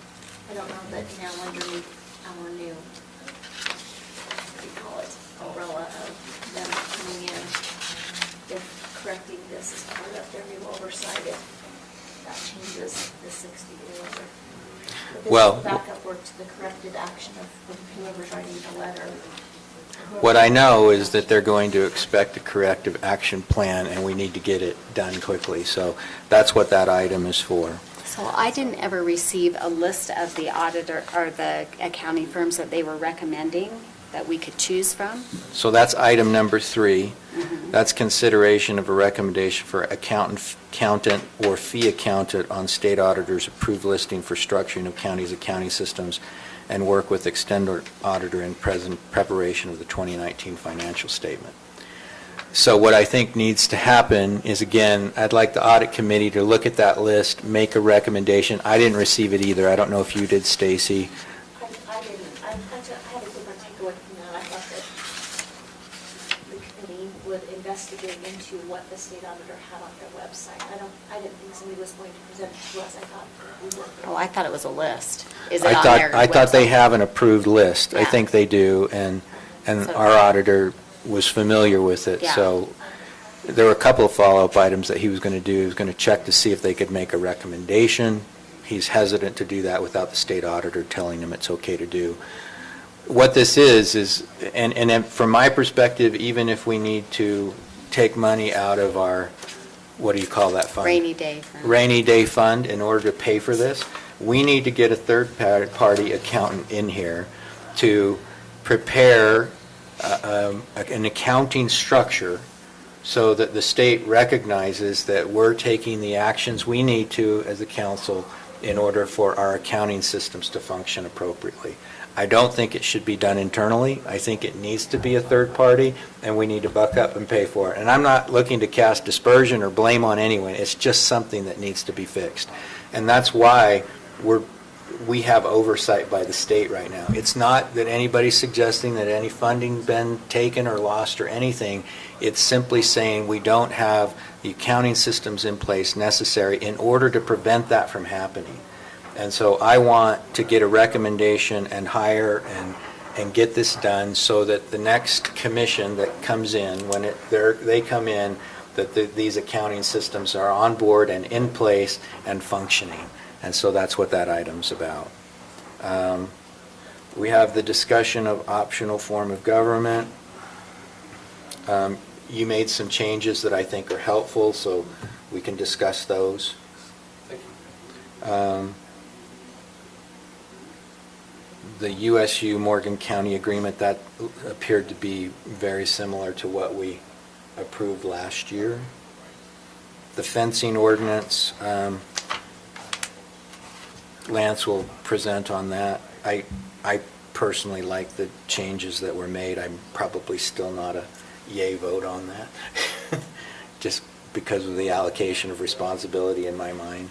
I don't know that now underneath our new, what do you call it, umbrella of them coming in, if correcting this is part of their new oversight, if that changes the 60-day letter. But this Well- is backup work to the corrected action of whoever's writing the letter. what I know is that they're going to expect a corrective action plan, and we need to get it done quickly. So that's what that item is for. so I didn't ever receive a list of the auditor, or the accounting firms that they were recommending that we could choose from. So that's item number 3. Mhm. That's consideration of a recommendation for accountant or fee accountant on state auditor's approved listing for structuring of counties' accounting systems and work with extended auditor in preparation of the 2019 financial statement. So what I think needs to happen is, again, I'd like the audit committee to look at that list, make a recommendation. I didn't receive it either. I don't know if you did, Stacy. I didn't, I had a different takeaway from that. I thought that the committee would investigate into what the state auditor had on their website. I didn't think somebody was going to present it to us. I thought we were. Oh, I thought it was a list. Is it I on thought their I thought they website? have an approved list. I Yeah. think they do, and So- our auditor was familiar with it. Yeah. So there were a couple of follow-up items that he was going to do. He was going to check to see if they could make a recommendation. He's hesitant to do that without the state auditor telling him it's okay to do. What this is, and from my perspective, even if we need to take money out of our, what do you call that fund? Rainy day fund. Rainy day fund in order to pay for this, we need to get a third-party accountant in here to prepare an accounting structure so that the state recognizes that we're taking the actions we need to as a council in order for our accounting systems to function appropriately. I don't think it should be done internally. I think it needs to be a third party, and we need to buck up and pay for it. And I'm not looking to cast dispersion or blame on anyone. It's just something that needs to be fixed. And that's why we have oversight by the state right now. It's not that anybody's suggesting that any funding's been taken or lost or anything. It's simply saying we don't have the accounting systems in place necessary in order to prevent that from happening. And so I want to get a recommendation and hire and get this done so that the next commission that comes in, when they come in, that these accounting systems are on board and in place and functioning. And so that's what that item's about. We have the discussion of optional form of government. You made some changes that I think are helpful, so we can discuss those. The USU Morgan County agreement, that appeared to be very similar to what we approved last year. The fencing ordinance, Lance will present on that. I personally like the changes that were made. I'm probably still not a yay vote on that, just because of the allocation of responsibility in my mind.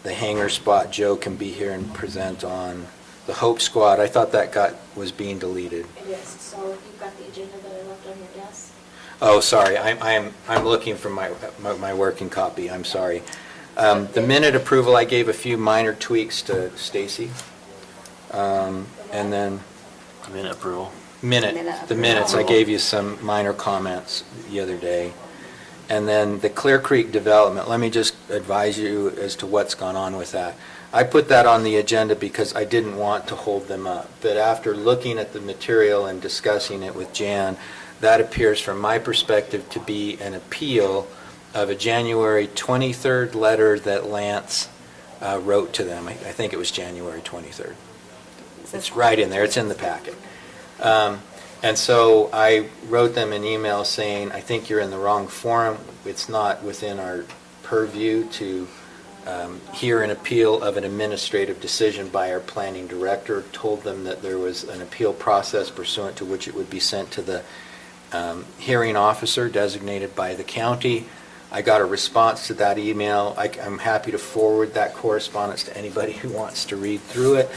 The hangar spot, Joe can be here and present on. The Hope Squad, I thought that was being deleted. It is, so you've got the agenda that I left on your desk. Oh, sorry, I'm looking for my working copy, I'm sorry. The minute approval, I gave a few minor tweaks to Stacy. And then Minute approval. the Minute minutes, I approval. gave you some minor comments the other day. And then the Clear Creek development, let me just advise you as to what's gone on with that. I put that on the agenda because I didn't want to hold them up. But after looking at the material and discussing it with Jan, that appears from my perspective to be an appeal of a January 23rd letter that Lance wrote to them. I think it was January 23rd. It's right in there, it's in the packet. And so I wrote them an email saying, I think you're in the wrong forum. It's not within our purview to hear an appeal of an administrative decision by our planning director. Told them that there was an appeal process pursuant to which it would be sent to the hearing officer designated by the county. I got a response to that email. I'm happy to forward that correspondence to anybody who wants to read through it.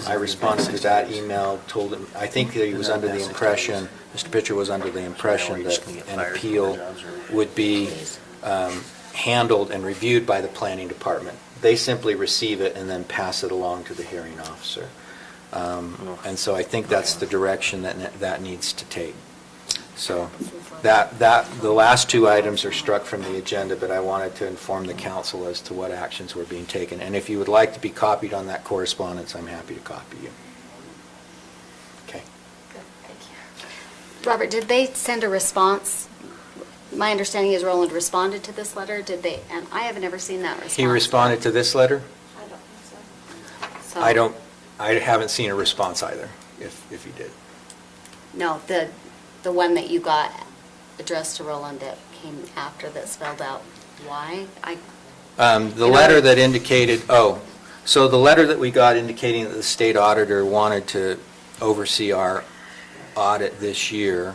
I responded to that email, told him, I think that he was under the impression, Mr. Pitcher was under the impression that an appeal would be handled and reviewed by the planning department. They simply receive it and then pass it along to the hearing officer. And so I think that's the direction that needs to take. So the last two items are struck from the agenda, but I wanted to inform the council as to what actions were being taken. And if you would like to be copied on that correspondence, I'm happy to copy you. Okay. Good, thank you. Robert, did they send a response? My understanding is Roland responded to this letter, did they? And I haven't ever seen that response. He responded to this letter? I don't think so. So- I haven't seen a response either, if he did. No, the one that you got addressed to Roland that came after that spelled out why? The letter that indicated, so the letter that we got indicating that the state auditor wanted to oversee our audit this year,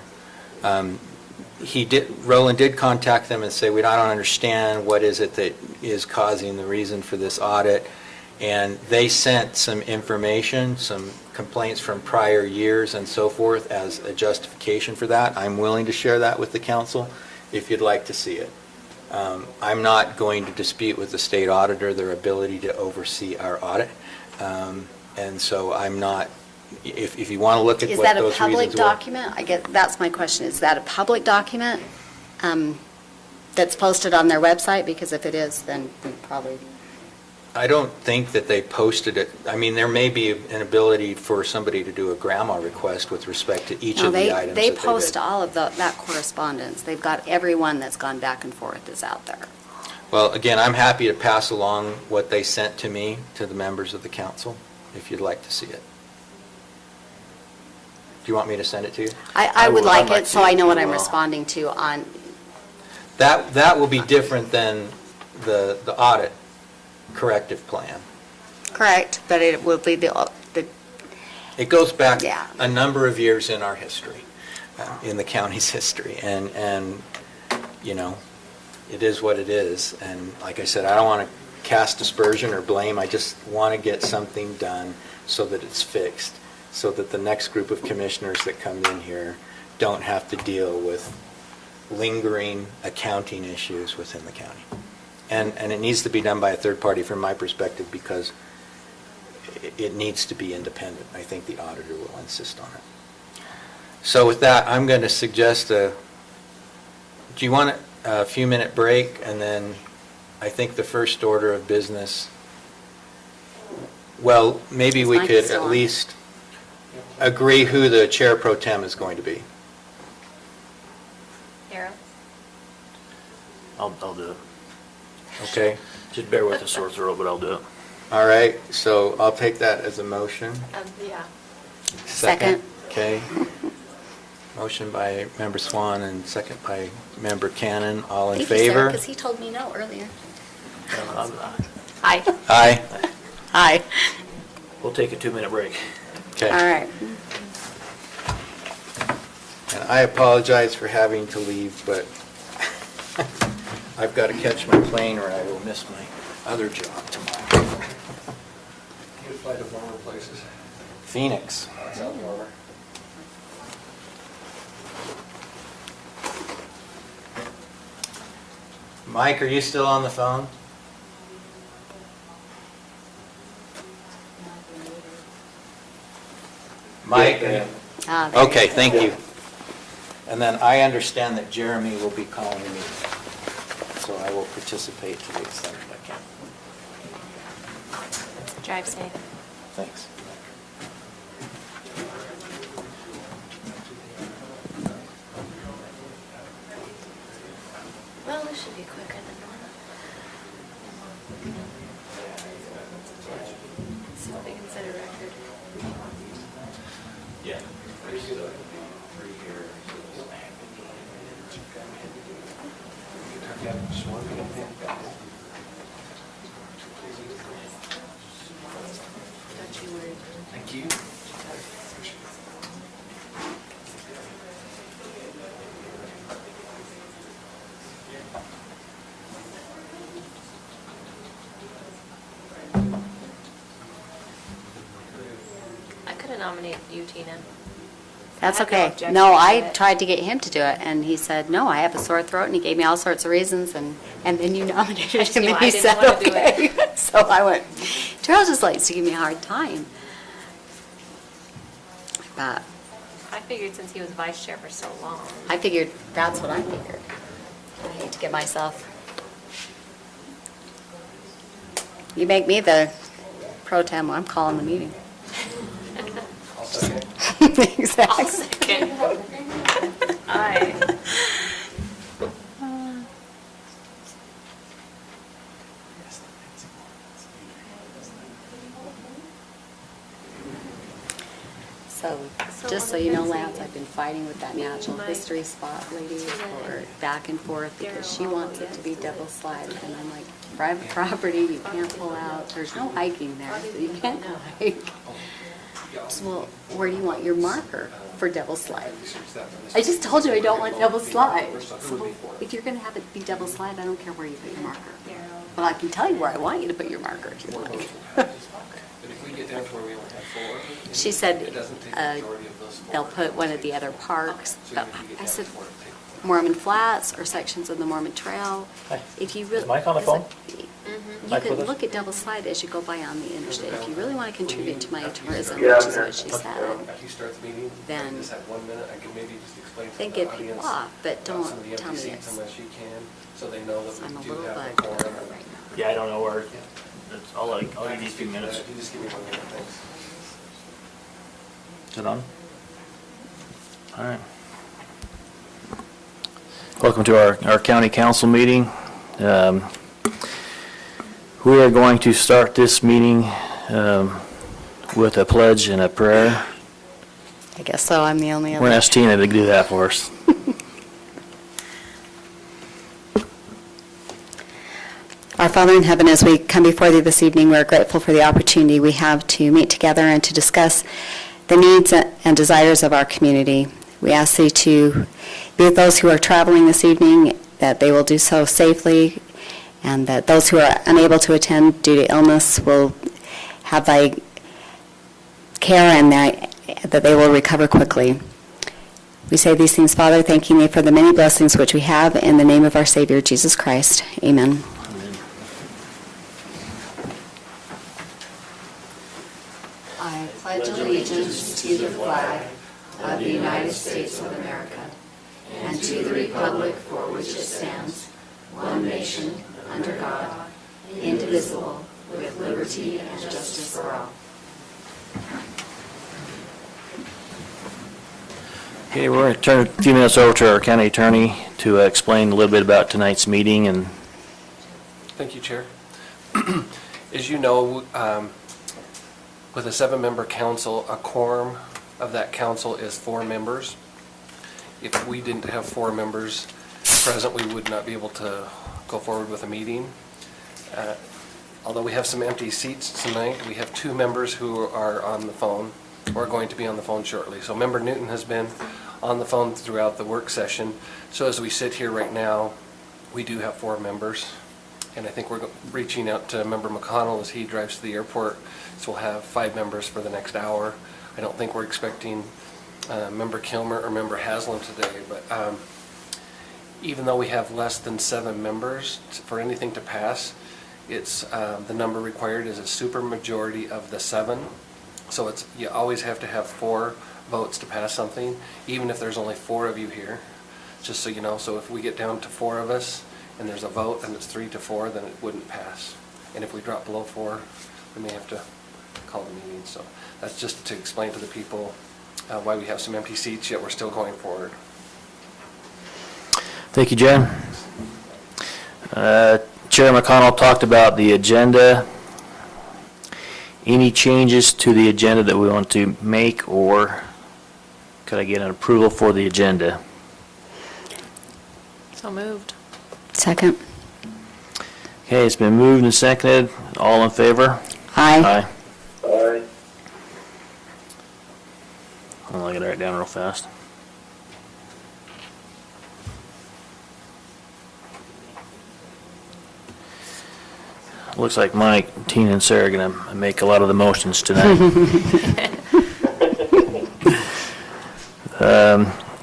Roland did contact them and say, I don't understand what is it that is causing the reason for this audit. And they sent some information, some complaints from prior years and so forth as a justification for that. I'm willing to share that with the council if you'd like to see it. I'm not going to dispute with the state auditor their ability to oversee our audit. And so I'm not, if you want to look at Is what that a those reasons were. public document? I guess that's my question. Is that a public document that's posted on their website? Because if it is, then we probably... I don't think that they posted it. I mean, there may be an ability for somebody to do a grandma request with respect to each No, of the items that they they post did. all of that correspondence. They've got everyone that's gone back and forth is out there. Well, again, I'm happy to pass along what they sent to me to the members of the council, if you'd like to see it. Do you want me to send it to you? I would like it so I know what I'm Well, responding to on, That will be different than the audit corrective plan. correct, but it will be the It goes back Yeah. a number of years in our history, in the county's history, and, you know, it is what it is, and like I said, I don't want to cast aspersion or blame, I just want to get something done so that it's fixed, so that the next group of commissioners that come in here don't have to deal with lingering accounting issues within the county. And it needs to be done by a third party from my perspective because it needs to be independent. I think the auditor will insist on it. So with that, I'm going to suggest do you want a few-minute break? And then I think the first order of business, well, maybe Is we Mike could still at on? least agree who the chair pro tem is going to be. Arrow? I'll do it. Okay? Just bear with a sore throat, but I'll do it. All right, so I'll take that as a motion. Yeah. Second. Okay. Motion by Member Swan and second by Member Cannon. All in thank you, Sarah, favor? because he told me no earlier. I'm- Hi. Aye. Hi. We'll take a 2-minute break. Okay. All right. And I apologize for having to leave, but I've got to catch my plane or I will miss my other job tomorrow. You fly to warmer places. Phoenix. South warmer. Mike, are you still on the phone? Mike? Ah, there you Okay, go. thank you. And then I understand that Jeremy will be calling me, so I will participate to the extent that I can. Drive safe. Thanks. Well, this should be quicker than normal. So we can set a record. Yeah. Don't you worry. Thank you. I could have nominated you, Tina. That's I have no okay. objection No, to I it. tried to get him to do it, and he said, no, I have a sore throat, and he gave me all sorts of reasons, and then you nominated I just him, knew and I he didn't said, wanna do okay. it. So I went, Charles just likes to give me a hard time. But I figured since he was vice chair for so long. I figured, that's what I figured. I hate to get myself. You make me the pro tem, I'm calling the meeting. I'll second. I'll Exactly. second. Aye. So, So just on so the you know, fencing, Lance, I've been fighting with that me, natural Mike, history spot lady to the for back and forth because she Darryl, wants it to be yes. double slide. And I'm like, private property, you can't pull out, there's no hiking there, so you can't go hike. So, well, where do you want your marker for double slide? I just told you I don't want double slide. So if you're gonna have it be double slide, I don't care where you put your marker. Well, I can tell you where I want you to put your marker if you like. But if we get down to where we only have 4. She said it doesn't take the majority of those 4. they'll put one of the other parks, So but even if you get I down said to 4, it'll take- Mormon Flats or sections of the Mormon Trail. Hi. If you really. Is Mike on the phone? You Mike could with us? look at double slide as you go by on the interstate. If you really want to contribute to my tourism, which is what she said, After you start the meeting, Then- just have 1 minute, I could maybe just explain to then the get audience. people off, but about don't some of the tell empty me seats it's, Unless you can, so they know that I'm a we do little have bugged the about quorum. it right now. Yeah, I don't know where, I'll give these few minutes. You just give me 1 minute, thanks. Is it on? All right. Welcome to our county council meeting. We are going to start this meeting with a pledge and a prayer. I guess so, I'm the only We're going to other. ask Tina to do that for us. Our Father in heaven, as we come before thee this evening, we're grateful for the opportunity we have to meet together and to discuss the needs and desires of our community. We ask thee to be with those who are traveling this evening, that they will do so safely, and that those who are unable to attend due to illness will have thy care and that they will recover quickly. We say these things, Father, thanking thee for the many blessings which we have in the name of our Savior, Jesus Christ. Amen. I pledge allegiance to the flag of the United States of America and to the republic for which it stands, one nation, under God, indivisible, with liberty and justice for all. Okay, we're going to turn a few minutes over to our county attorney to explain a little bit about tonight's meeting and Thank you, Chair. As you know, with a 7-member council, a quorum of that council is 4 members. If we didn't have 4 members present, we would not be able to go forward with a meeting. Although we have some empty seats tonight, we have 2 members who are on the phone are going to be on the phone shortly. So Member Newton has been on the phone throughout the work session. So as we sit here right now, we do have 4 members. And I think we're reaching out to Member McConnell as he drives to the airport. So we'll have 5 members for the next hour. I don't think we're expecting Member Kilmer or Member Haslam today, but even though we have less than 7 members for anything to pass, it's the number required is a supermajority of the 7. So it's, you always have to have 4 votes to pass something, even if there's only 4 of you here, just so you know. So if we get down to 4 of us and there's a vote and it's 3-4, then it wouldn't pass. And if we drop below 4, we may have to call the meeting. So that's just to explain to the people why we have some empty seats, yet we're still going forward. Thank you, Jen. Chair McConnell talked about the agenda. Any changes to the agenda that we want to make, or could I get an approval for the agenda? So moved. Second. Okay, it's been moved and seconded. All in favor? Aye. Aye. I'll get it right down real fast. Looks like Mike, Tina, and Sarah are gonna make a lot of the motions tonight.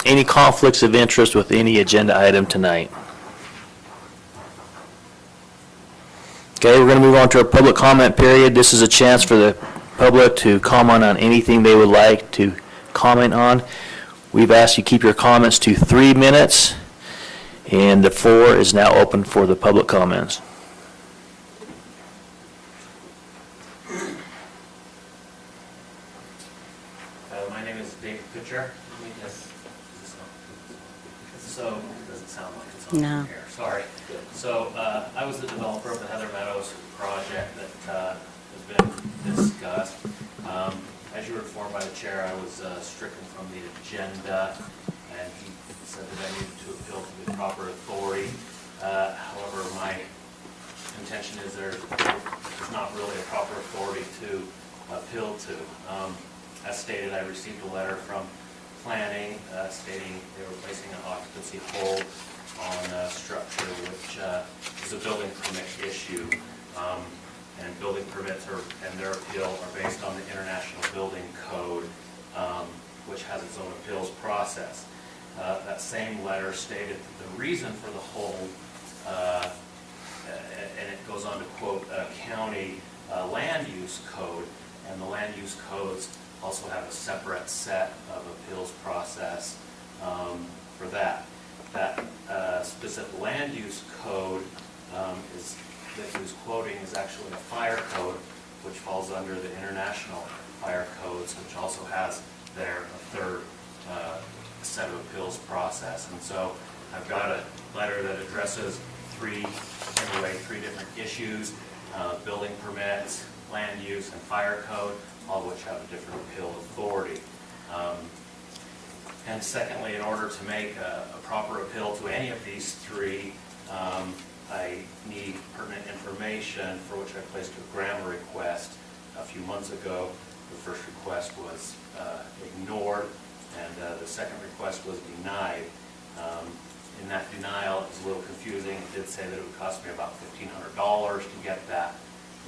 Any conflicts of interest with any agenda item tonight? Okay, we're gonna move on to our public comment period. This is a chance for the public to comment on anything they would like to comment on. We've asked you keep your comments to 3 minutes, and the floor is now open for the public comments. My name is David Kutcher. So, it doesn't sound like it's on No. here, sorry. So, I was the developer of the Heather Meadows project that has been discussed. As you were informed by the chair, I was stricken from the agenda, and he said that I needed to appeal to the proper authority. However, my intention is there's not really a proper authority to appeal to. As stated, I received a letter from planning stating they were placing an occupancy hold on a structure which is a building permit issue. And building permits and their appeal are based on the International Building Code, which has its own appeals process. That same letter stated that the reason for the hold, and it goes on to quote a county land use code, and the land use codes also have a separate set of appeals process for that. That specific land use code that he was quoting is actually a fire code, which falls under the international fire codes, which also has a third set of appeals process. And so I've got a letter that addresses three different issues, building permits, land use, and fire code, all of which have a different appeal authority. And secondly, in order to make a proper appeal to any of these three, I need pertinent information, for which I placed a grammar request a few months ago. The first request was ignored, and the second request was denied. In that denial, it was a little confusing. It did say that it would cost me about $1,500 to get that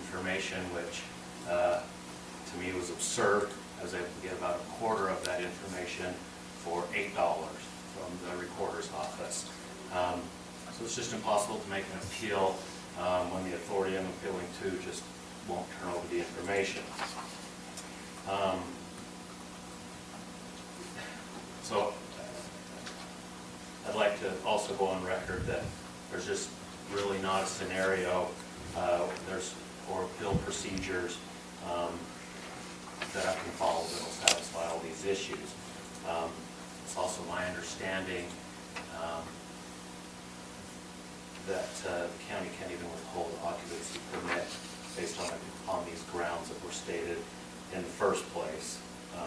information, which to me was absurd. I was able to get about a quarter of that information for $8 from the recorder's office. So it's just impossible to make an appeal when the authority I'm appealing to just won't turn over the information. So I'd like to also go on record that there's just really not a scenario or appeal procedures that I can follow that will satisfy all these issues. It's also my understanding that the county can't even withhold occupancy permit based on these grounds that were stated in the first place. I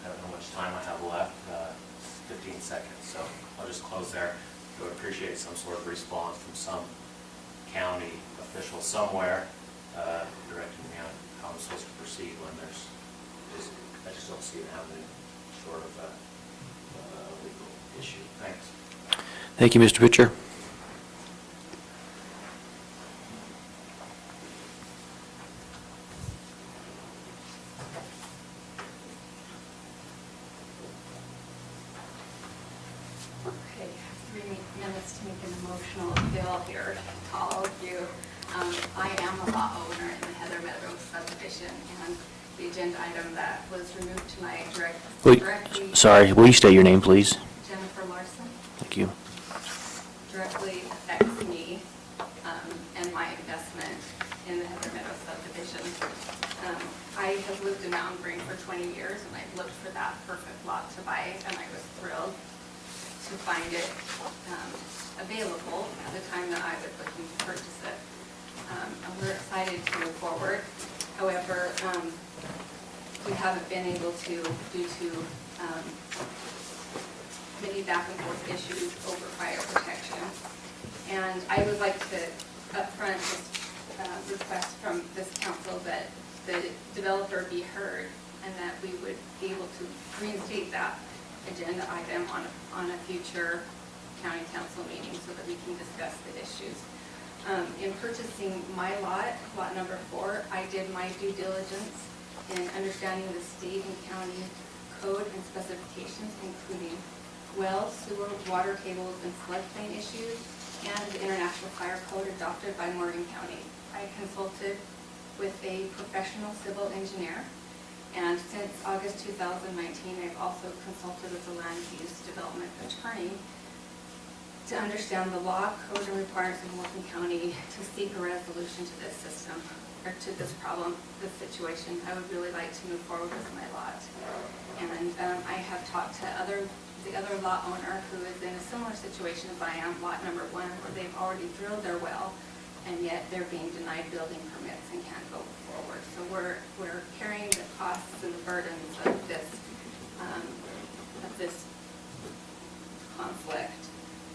don't know how much time I have left, 15 seconds, so I'll just close there. I would appreciate some sort of response from some county official somewhere directing me on how I'm supposed to proceed when there's just I just don't see it having any sort of a legal issue. Thanks. Thank you, Mr. Pitcher. Okay, 3 minutes to make an emotional appeal here to all of you. I am a lot owner in the Heather Meadows subdivision, and the agenda item that was removed tonight Wait, directly, sorry, will you state your name, please? Jennifer Larson, Thank you. directly affects me and my investment in the Heather Meadows subdivision. I have lived in Mountain Green for 20 years, and I've looked for that perfect lot to buy, and I was thrilled to find it available at the time that I was looking to purchase it. And we're excited to move forward. However, we haven't been able to due to many back and forth issues over fire protection. And I would like to upfront just request from this council that the developer be heard and that we would be able to reinstate that agenda item on a future county council meeting so that we can discuss the issues. In purchasing my lot number 4, I did my due diligence in understanding the state and county code and specifications, including well, sewer, water tables, and floodplain issues, and the International Fire Code adopted by Morgan County. I consulted with a professional civil engineer, and since August 2019, I've also consulted with a land use development attorney to understand the law, code, and requirements of Morgan County to seek a resolution to this system, or to this problem, this situation. I would really like to move forward with my lot. And I have talked to the other lot owner who is in a similar situation as I am, lot number 1, where they've already drilled their well, and yet they're being denied building permits and can't go forward. So we're carrying the costs and the burdens of this conflict.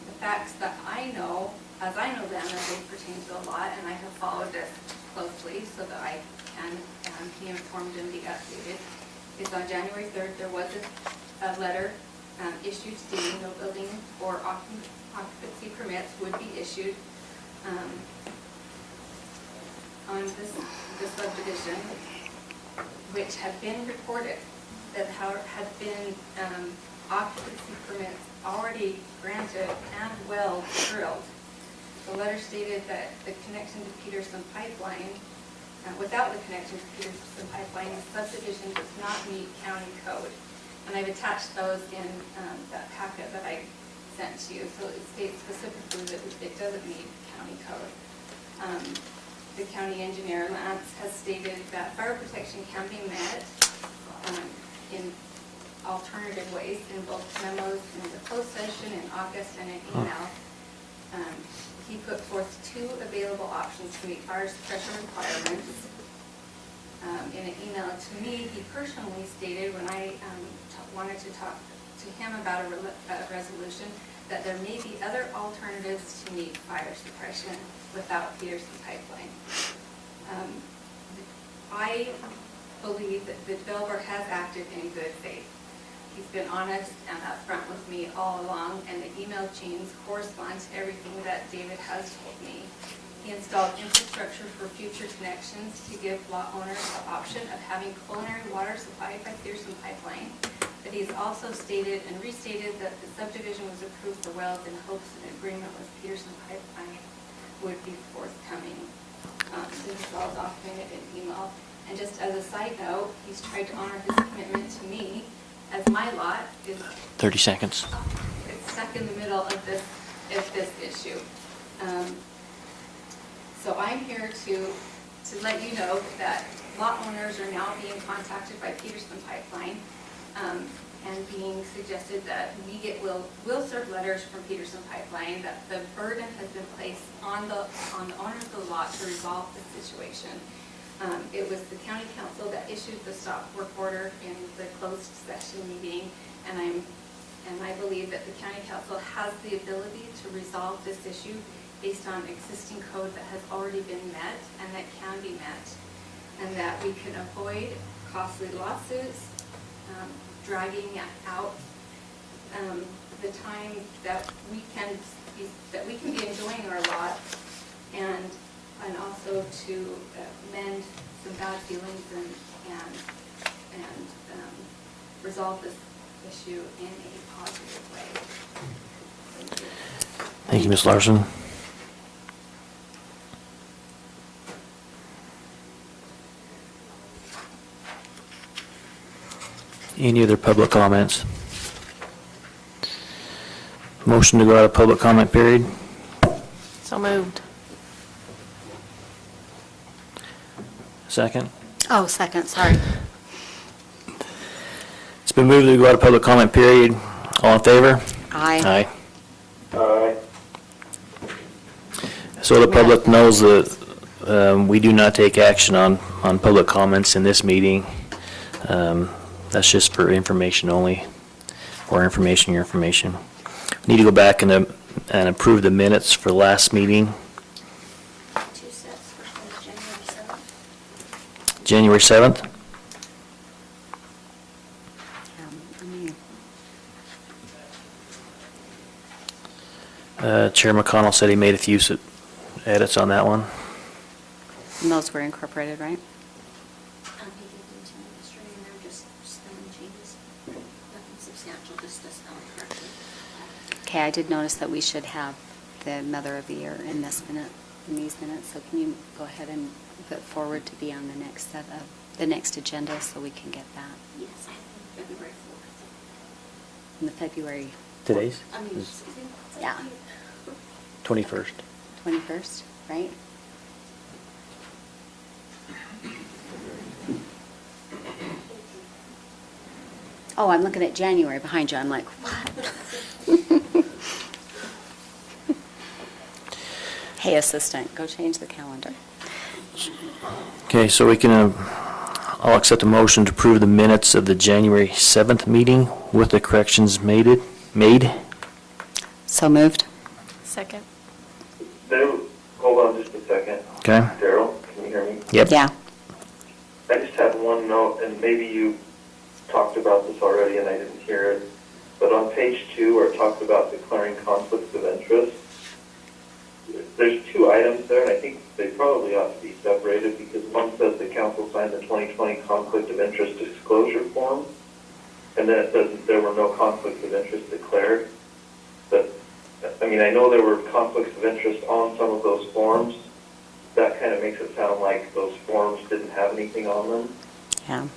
The facts that I know, as I know them, as they pertain to the lot, and I have followed this closely so that I can be informed and be updated, is on January 3rd, there was a letter issued stating no building or occupancy permits would be issued on this subdivision, which had been reported, that had been occupancy permits already granted and well drilled. The letter stated that the connection to Peterson Pipeline, without the connection to Peterson Pipeline, the subdivision does not meet county code. And I've attached those in that packet that I sent to you. So it states specifically that it doesn't meet county code. The county engineer, Lance, has stated that fire protection can be met in alternative ways in both memos in the closed session in August and an email. He put forth 2 available options to meet fire suppression requirements. In an email to me, he personally stated when I wanted to talk to him about a resolution that there may be other alternatives to meet fire suppression without Peterson Pipeline. I believe that the developer has acted in good faith. He's been honest and upfront with me all along, and the email chains correspond to everything that David has told me. He installed infrastructure for future connections to give lot owners the option of having culinary water supplied by Peterson Pipeline. But he's also stated and restated that the subdivision was approved for wells in hopes an agreement with Peterson Pipeline would be forthcoming. This is all documented in email. And just as a side note, he's tried to honor his commitment to me, as my lot is 30 seconds. it's stuck in the middle of this issue. So I'm here to let you know that lot owners are now being contacted by Peterson Pipeline and being suggested that we'll serve letters from Peterson Pipeline that the burden has been placed on the owners of the lot to resolve the situation. It was the county council that issued the stop work order in the closed session meeting, and I believe that the county council has the ability to resolve this issue based on existing code that has already been met and that can be met, and that we can avoid costly lawsuits dragging out the time that we can be enjoying our lot, and also to mend some bad feelings and resolve this issue in a positive way. Thank you. Thank you, Ms. Larson. Any other public comments? Motion to go out of public comment period? So moved. Second? Oh, second, sorry. It's been moved to go out of public comment period. All in favor? Aye. Aye. So the public knows that we do not take action on public comments in this meeting. That's just for information only, or information, your information. Need to go back and approve the minutes for last meeting, 2 sets, first one is January January 7th. 7th. Chair McConnell said he made a few edits on that one. And those were incorporated, right? He gave them to me yesterday, and they're just spelling changes. Nothing substantial, just a spelling correction. Okay, I did notice that we should have the Mother of the Year in this minute, in these minutes, so can you go ahead and put forward to be on the next set of, the next agenda, so we can get that Yes, I think February 4th. in the February Today's? I mean, excuse me. Yeah. 21st. 21st, right? Oh, I'm looking at January behind you, I'm like, what? Hey, assistant, go change the calendar. Okay, so we can, I'll accept a motion to approve the minutes of the January 7th meeting with the corrections made. So moved? Second. Hold on just a second. Okay? Daryl, can you hear me? Yep. Yeah. I just had one note, and maybe you talked about this already and I didn't hear it, but on page 2 where it talks about declaring conflicts of interest, there's 2 items there, and I think they probably ought to be separated, because one says the council signed the 2020 conflict of interest disclosure form, and then it says that there were no conflicts of interest declared. But, I mean, I know there were conflicts of interest on some of those forms. That kind of makes it sound like those forms didn't have anything on them. Yeah.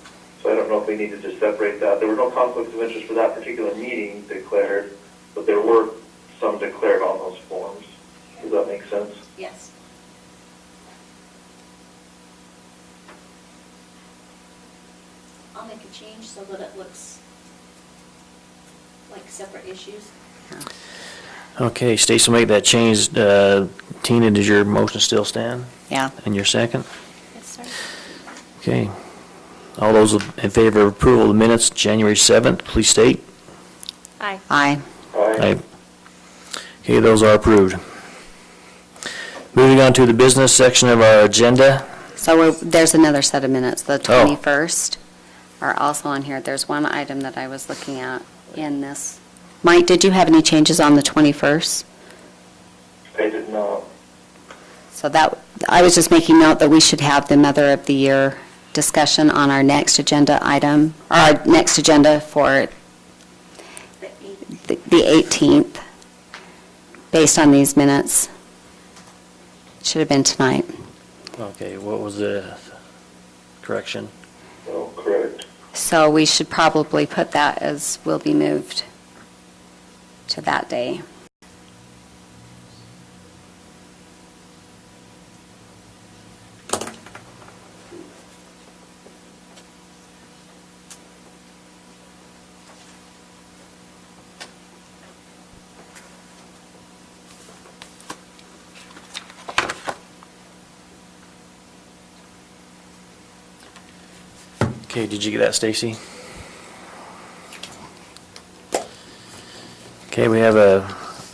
So I don't know if we need to just separate that. There were no conflicts of interest for that particular meeting declared, but there were some declared on those forms. Does that make sense? Yes. I'll make a change so that it looks like separate issues. Okay, Stacy will make that change. Tina, does your motion still stand? Yeah. And your second? Yes, sir. Okay. All those in favor of approval of the minutes, January 7th, please state. Aye. Aye. Aye. Okay, those are approved. Moving on to the business section of our agenda. So there's another set of minutes, the Oh. 21st are also on here. There's one item that I was looking at in this. Mike, did you have any changes on the 21st? I did not. So that, I was just making note that we should have the Mother of the Year discussion on our next agenda item, or our next agenda for the 18th, based on these minutes. Should have been tonight. Okay, what was the correction? No, correct. So we should probably put that as will be moved to that day. Okay, did you get that, Stacy? Okay, we have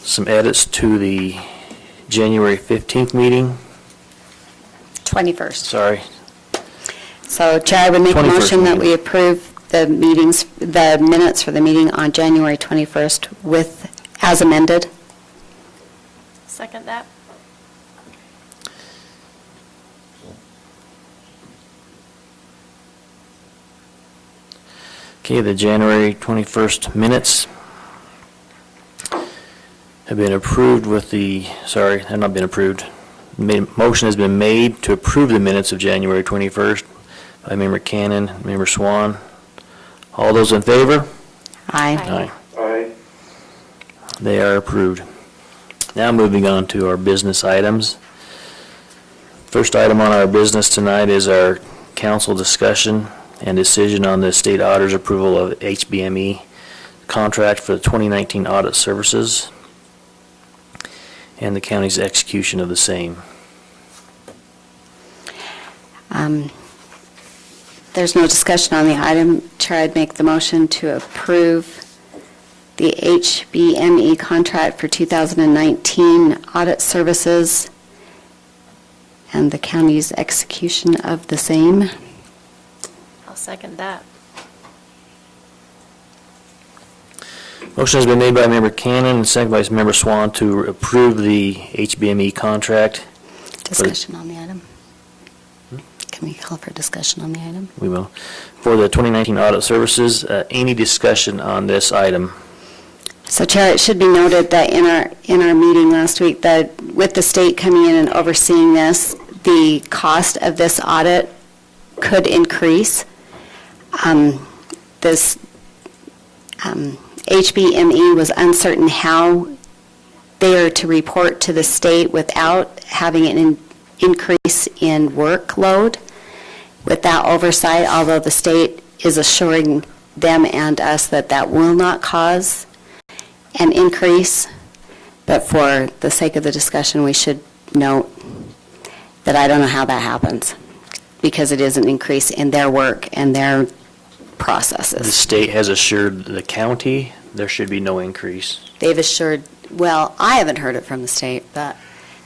some edits to the January 15th meeting. 21st. Sorry. So Chair, I would make a 21st motion that meeting. we approve the minutes for the meeting on January 21st as amended. Second that? Okay, the January 21st minutes have been approved with have not been approved. Motion has been made to approve the minutes of January 21st by Member Cannon, Member Swan. All those in favor? Aye. Aye. They are approved. Now moving on to our business items. First item on our business tonight is our council discussion and decision on the state auditor's approval of HBME contract for the 2019 audit services and the county's execution of the same. There's no discussion on the item. Chair, I'd make the motion to approve the HBME contract for 2019 audit services and the county's execution of the same. I'll second that. Motion has been made by Member Cannon and seconded by Member Swan to approve the HBME contract. Discussion on the item. Can we call for discussion on the item? We will. For the 2019 audit services, any discussion on this item? So Chair, it should be noted that in our meeting last week, that with the state coming in and overseeing this, the cost of this audit could increase. This HBME was uncertain how they are to report to the state without having an increase in workload. With that oversight, although the state is assuring them and us that that will not cause an increase, but for the sake of the discussion, we should note that I don't know how that happens, because it is an increase in their work and their The processes. state has assured the county there should be no increase. They've assured, well, I haven't heard it from the state, but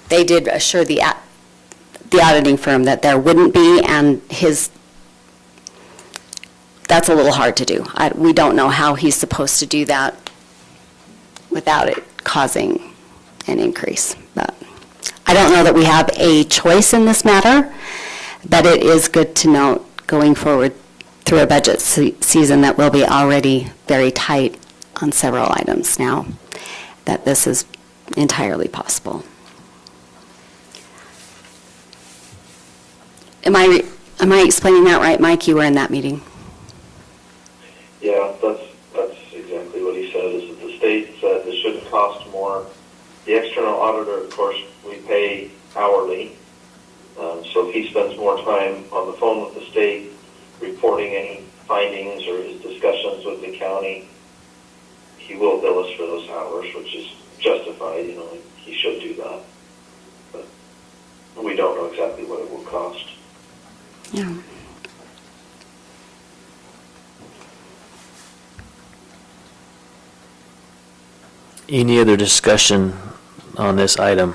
they did assure the auditing firm that there wouldn't be, and that's a little hard to do. We don't know how he's supposed to do that without it causing an increase. But I don't know that we have a choice in this matter, but it is good to note going forward through a budget season that will be already very tight on several items now, that this is entirely possible. Am I explaining that right, Mike? You were in that meeting. Yeah, that's exactly what he said, is that the state said this shouldn't cost more. The external auditor, of course, we pay hourly. So if he spends more time on the phone with the state, reporting any findings or his discussions with the county, he will bill us for those hours, which is justified, he should do that. But we don't know exactly what it will cost. Yeah. Any other discussion on this item?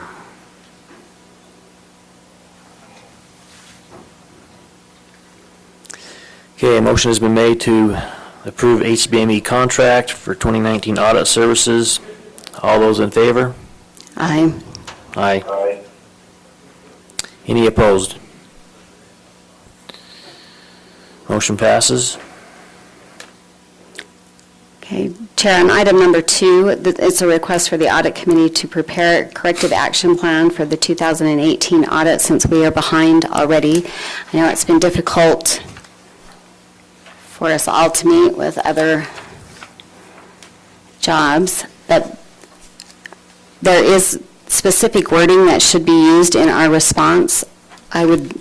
Okay, a motion has been made to approve HBME contract for 2019 audit services. All those in favor? Aye. Aye. Aye. Any opposed? Motion passes. Okay, Chair, on item number 2, it's a request for the audit committee to prepare a corrective action plan for the 2018 audit, since we are behind already. I know it's been difficult for us all to meet with other jobs, but there is specific wording that should be used in our response. I would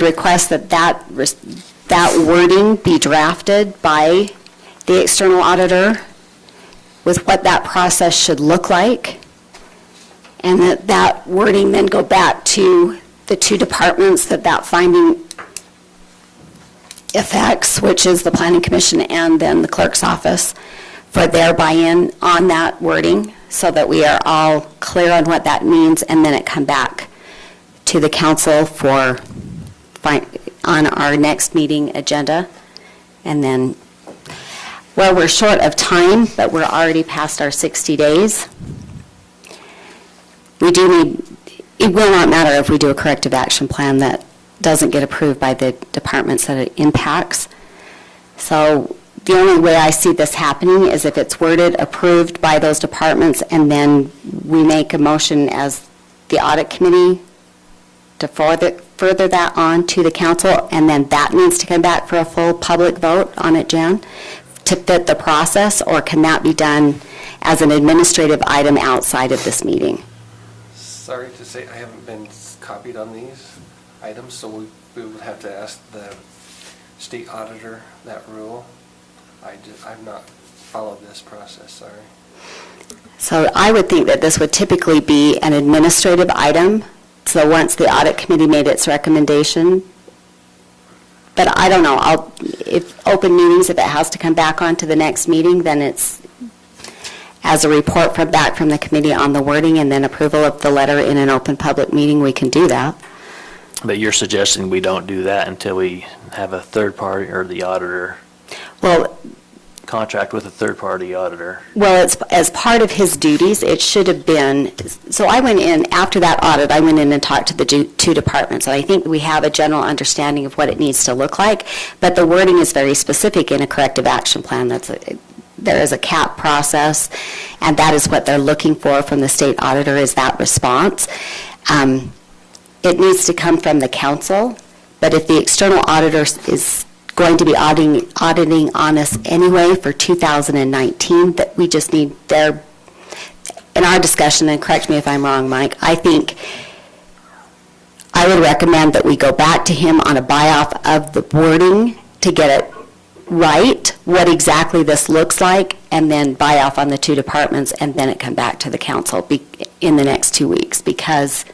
request that wording be drafted by the external auditor with what that process should look like, and that wording then go back to the 2 departments that finding affects, which is the Planning Commission and then the clerk's office, for their buy-in on that wording, so that we are all clear on what that means, and then it come back to the council on our next meeting agenda. And then, well, we're short of time, but we're already past our 60 days. We do need, it will not matter if we do a corrective action plan that doesn't get approved by the departments that it impacts. So the only way I see this happening is if it's worded, approved by those departments, and then we make a motion as the audit committee to further that on to the council, and then that needs to come back for a full public vote on it, Jan, to fit the process, or can that be done as an administrative item outside of this meeting? Sorry to say, I haven't been copied on these items, so we would have to ask the state auditor that rule. I've not followed this process, sorry. So I would think that this would typically be an administrative item. So once the audit committee made its recommendation, but I don't know, if open meetings, if it has to come back on to the next meeting, then it's as a report back from the committee on the wording and then approval of the letter in an open public meeting, we can do that. But you're suggesting we don't do that until we have a third party or the auditor Well, contract with a third party auditor? Well, it's, as part of his duties, it should have been, so I went in, after that audit, I went in and talked to the two departments, and I think we have a general understanding of what it needs to look like, but the wording is very specific in a corrective action plan. There is a CAP process, and that is what they're looking for from the state auditor, is that response. It needs to come from the council, but if the external auditor is going to be auditing on us anyway for 2019, that we just need their, in our discussion, and correct me if I'm wrong, Mike, I think I would recommend that we go back to him on a buy-off of the wording to get it right, what exactly this looks like, and then buy off on the two departments, and then it come back to the council in the next 2 weeks, because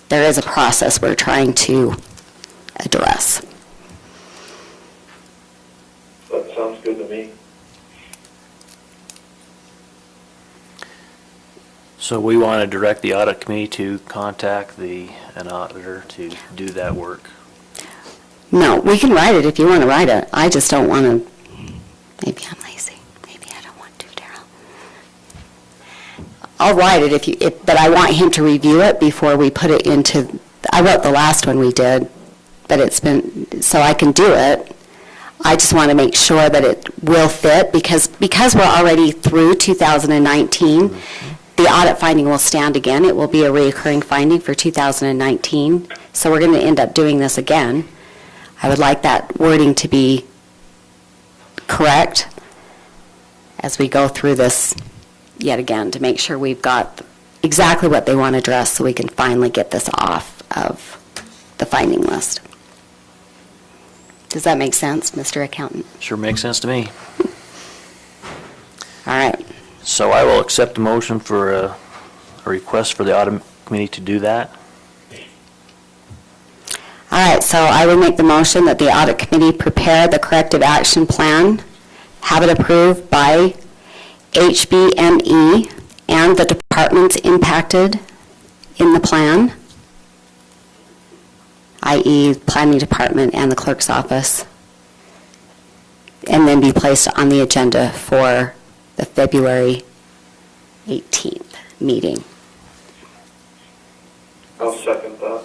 there is a process we're trying to address. That sounds good to me. So we want to direct the audit committee to contact an auditor to do that work. No, we can write it if you want to write it. I just don't want to, maybe I'm lazy. Maybe I don't want to, Darrell. I'll write it but I want him to review it before we put it into, I wrote the last one we did, but it's been, so I can do it. I just want to make sure that it will fit, because we're already through 2019, the audit finding will stand again. It will be a recurring finding for 2019, so we're going to end up doing this again. I would like that wording to be correct as we go through this yet again, to make sure we've got exactly what they want addressed, so we can finally get this off of the finding list. Does that make sense, Mr. Accountant? Sure makes sense to me. All right. So I will accept the motion for a request for the audit committee to do that. All right, so I would make the motion that the audit committee prepare the corrective action plan, have it approved by HBME and the departments impacted in the plan, i.e. planning department and the clerk's office, and then be placed on the agenda for the February 18th meeting. I'll second that.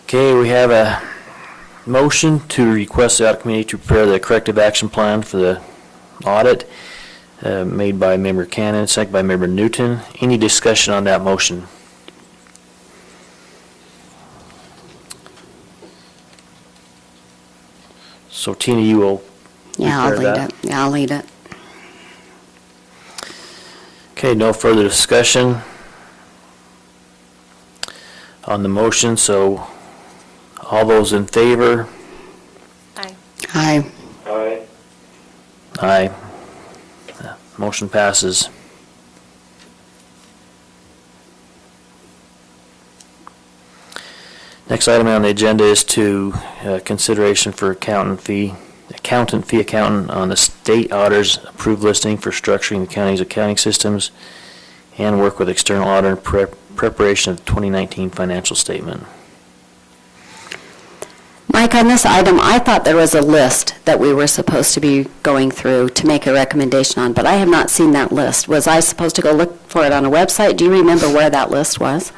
Okay, we have a motion to request the audit committee to prepare the corrective action plan for the audit, made by Member Cannon, second by Member Newton. Any discussion on that motion? So Tina, you will Yeah, I'll prepare lead that? it. Yeah, I'll lead it. Okay, no further discussion on the motion, so all those in favor? Aye. Aye. Aye. Aye. Motion passes. Next item on the agenda is to consideration for accountant fee accountant on the state auditor's approved listing for structuring the county's accounting systems and work with external auditor preparation of the 2019 financial statement. Mike, on this item, I thought there was a list that we were supposed to be going through to make a recommendation on, but I have not seen that list. Was I supposed to go look for it on a website? Do you remember where that list was?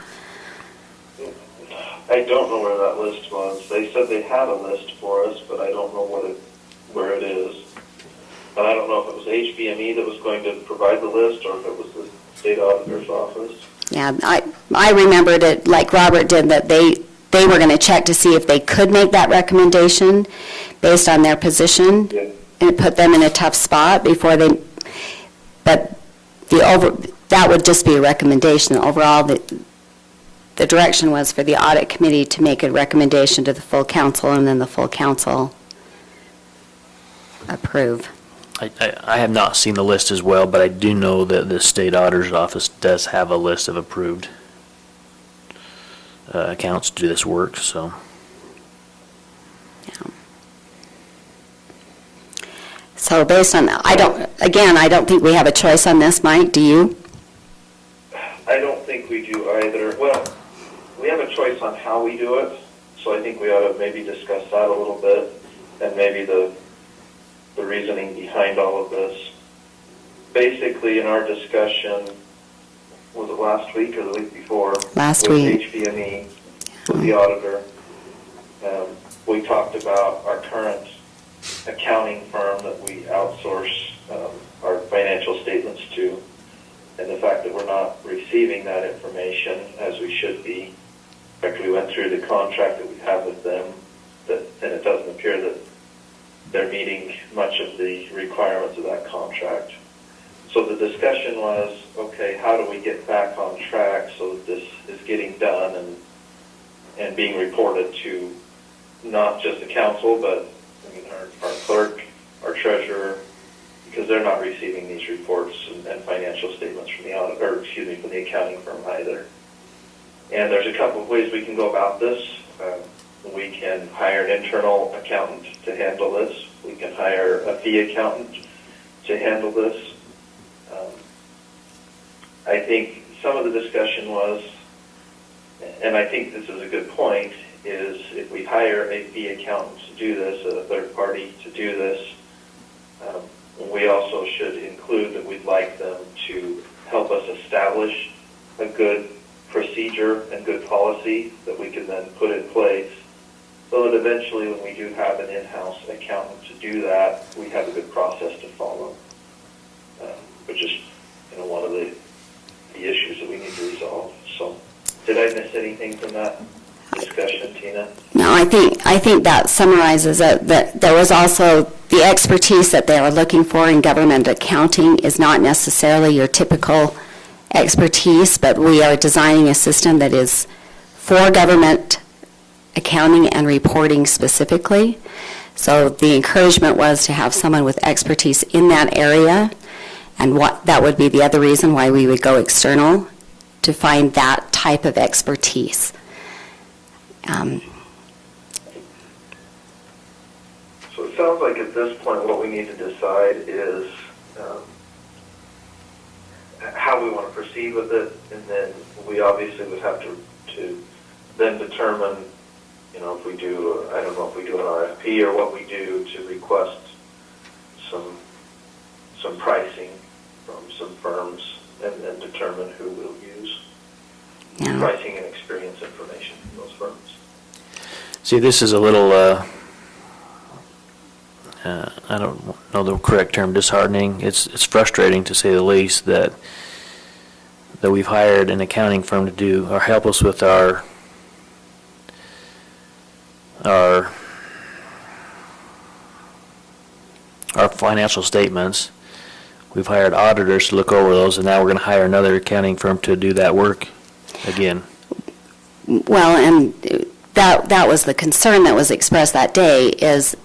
I don't know where that list was. They said they had a list for us, but I don't know where it is. And I don't know if it was HBME that was going to provide the list or if it was the state auditor's office. Yeah, I remembered it like Robert did, that they were going to check to see if they could make that recommendation based on their position. Yeah. And it put them in a tough spot before they, but that would just be a recommendation. Overall, the direction was for the audit committee to make a recommendation to the full council, and then the full council approve. I have not seen the list as well, but I do know that the state auditor's office does have a list of approved accounts to do this work, so. Yeah. So based on, I don't think we have a choice on this, Mike, do you? I don't think we do either. Well, we have a choice on how we do it, so I think we ought to maybe discuss that a little bit, and maybe the reasoning behind all of this. Basically, in our discussion, was it last week or the week before? Last week. With HBME, with the auditor, we talked about our current accounting firm that we outsource our financial statements to, and the fact that we're not receiving that information as we should be. In fact, we went through the contract that we have with them, and it doesn't appear that they're meeting much of the requirements of that contract. So the discussion was, okay, how do we get back on track so that this is getting done and being reported to not just the council, but I mean our clerk, our treasurer, because they're not receiving these reports and financial statements from the audit, or excuse me, from the accounting firm either. And there's a couple of ways we can go about this. We can hire an internal accountant to handle this. We can hire a fee accountant to handle this. I think some of the discussion was, and I think this is a good point, is if we hire a fee accountant to do this, a third party to do this, we also should include that we'd like them to help us establish a good procedure and good policy that we can then put in place so that eventually when we do have an in-house accountant to do that, we have a good process to follow, which is one of the issues that we need to resolve. So did I miss anything from that discussion, Tina? No, I think that summarizes it, that there was also the expertise that they are looking for in government accounting is not necessarily your typical expertise, but we are designing a system that is for government accounting and reporting specifically. So the encouragement was to have someone with expertise in that area, and that would be the other reason why we would go external, to find that type of expertise. So it sounds like at this point what we need to decide is how we want to proceed with it, and then we obviously would have to then determine, if we do, I don't know if we do an RFP or what we do to request some pricing from some firms and determine who we'll use. Yeah. Pricing and experience information from those firms. See, this is a little, I don't know the correct term, disheartening. It's frustrating, to say the least, that we've hired an accounting firm to do, or help us with our financial statements. We've hired auditors to look over those, and now we're going to hire another accounting firm to do that work again. Well, and that was the concern that was expressed that day, is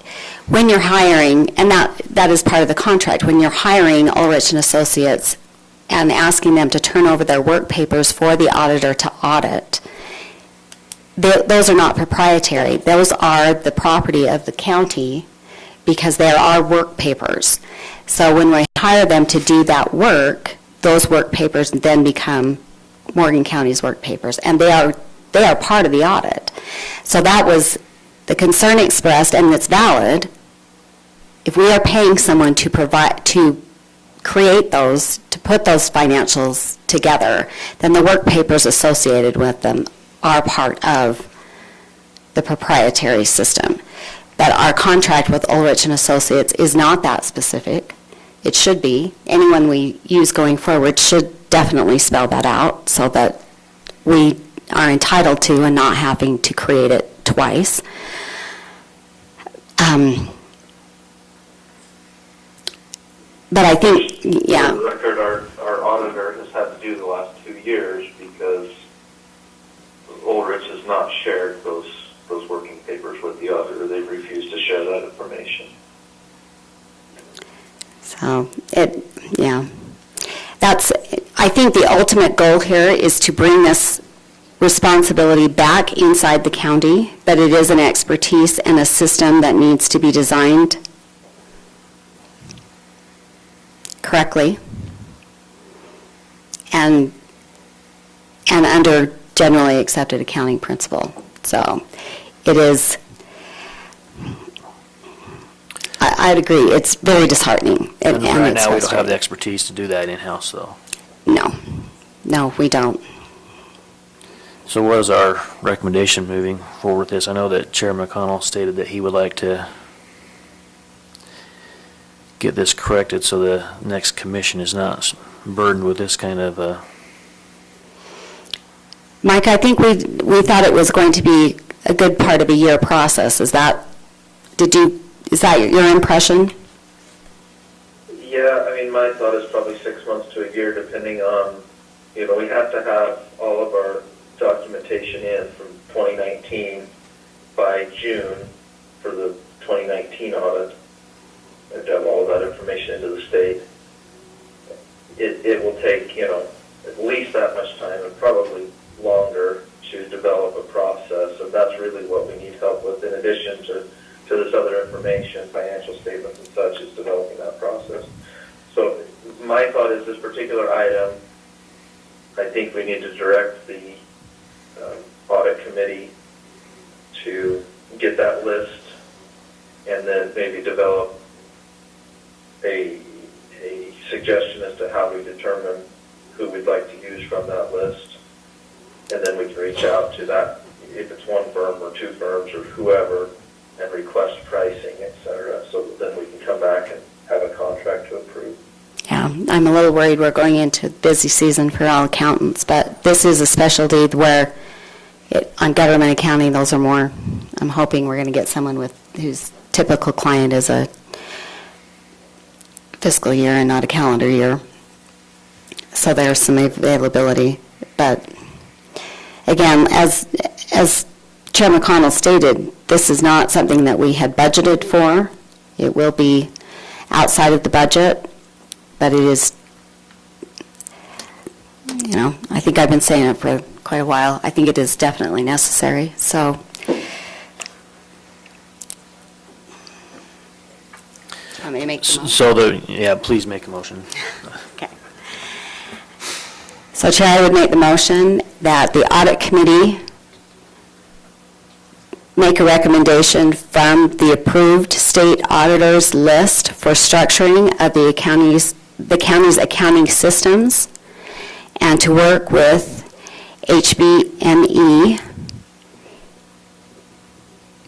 when you're hiring, and that is part of the contract, when you're hiring Ulrich and Associates and asking them to turn over their work papers for the auditor to audit, those are not proprietary. Those are the property of the county because they are our work papers. So when we hire them to do that work, those work papers then become Morgan County's work papers, and they are part of the audit. So that was the concern expressed, and it's valid. If we are paying someone to create those, to put those financials together, then the work papers associated with them are part of the proprietary system. But our contract with Ulrich and Associates is not that specific. It should be. Anyone we use going forward should definitely spell that out so that we are entitled to and not having to create it twice. But I think, yeah. For the record, our auditor has had to do the last 2 years because Ulrich has not shared those working papers with the auditor. They've refused to share that information. So, I think the ultimate goal here is to bring this responsibility back inside the county, but it is an expertise and a system that needs to be designed correctly and under generally accepted accounting principle. So it is, I'd agree, it's very disheartening. And right it's now, we don't have the frustrating. expertise to do that in-house, though. No, we don't. So what is our recommendation moving forward with this? I know that Chair McConnell stated that he would like to get this corrected so the next commission is not burdened with this kind of Mike, I think we thought it was going to be a good part of a year process. Is that your impression? Yeah, I mean, my thought is probably 6 months to a year, depending on, we have to have all of our documentation in from 2019 by June for the 2019 audit. We have to have all of that information into the state. It will take, at least that much time, and probably longer, to develop a process, and that's really what we need help with, in addition to this other information, financial statements and such, is developing that process. So my thought is this particular item, I think we need to direct the audit committee to get that list and then maybe develop a suggestion as to how we determine who we'd like to use from that list. And then we can reach out to that, if it's one firm or two firms or whoever, and request pricing, et cetera, so that then we can come back and have a contract to approve. Yeah, I'm a little worried we're going into busy season for all accountants, but this is a specialty where on government accounting, those are more, I'm hoping we're going to get someone whose typical client is a fiscal year and not a calendar year. So there's some availability. But again, as Chair McConnell stated, this is not something that we had budgeted for. It will be outside of the budget, but it is, I think I've been saying it for quite a while. I think it is definitely necessary. So, do you want me to make the motion? please make a motion. Okay. So, Chair, I would make the motion that the audit committee make a recommendation from the approved state auditors list for structuring of the county's accounting systems, and to work with HBME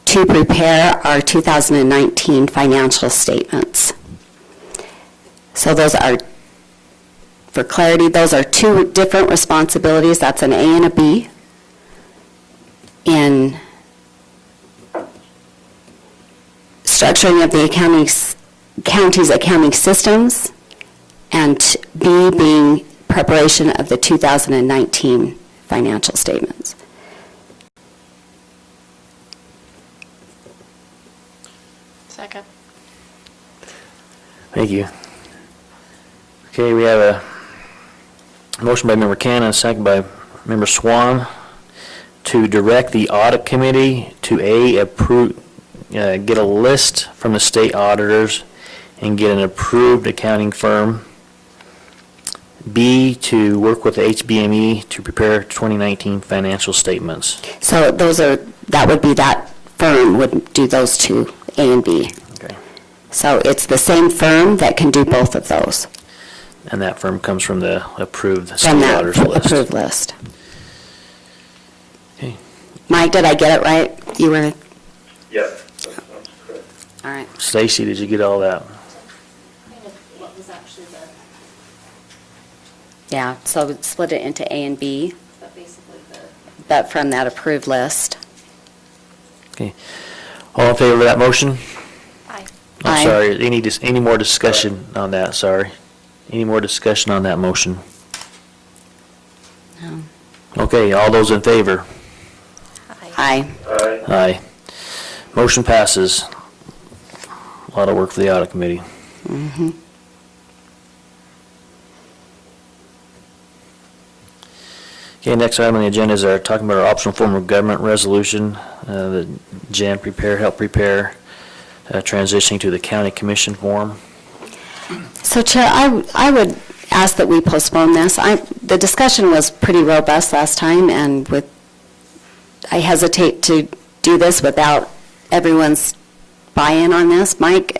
to prepare our 2019 financial statements. So those are, for clarity, those are two different responsibilities. That's an A and a B in structuring of the county's accounting systems, and B being preparation of the 2019 financial statements. Second. Thank you. Okay, we have a motion by Member Cannon, a second by Member Swan, to direct the audit committee to approve, get a list from the state auditors and get an approved accounting firm. B, to work with the HBME to prepare 2019 financial statements. So that would be that firm would do those two, A and B. Okay. So it's the same firm that can do both of those And that firm comes from the approved from state that auditors list. approved list. Okay. Mike, did I get it right? You were, Yes, that sounds correct. all right. Stacy, did you get all that? Kind of what was actually Yeah, so split it into A and B, but basically but from that approved list. Okay. All in favor of that motion? Aye. I'm Aye. sorry, any more discussion on that, sorry? Any more discussion on that motion? No. Okay, all those in favor? Aye. Aye. Aye. Motion passes. A lot of work for the audit committee. Mhm. Okay, next item on the agenda is talking about our optional form of government resolution that Jan helped prepare, transitioning to the county commission form. So Chair, I would ask that we postpone this. The discussion was pretty robust last time, and I hesitate to do this without everyone's buy-in on this. Mike,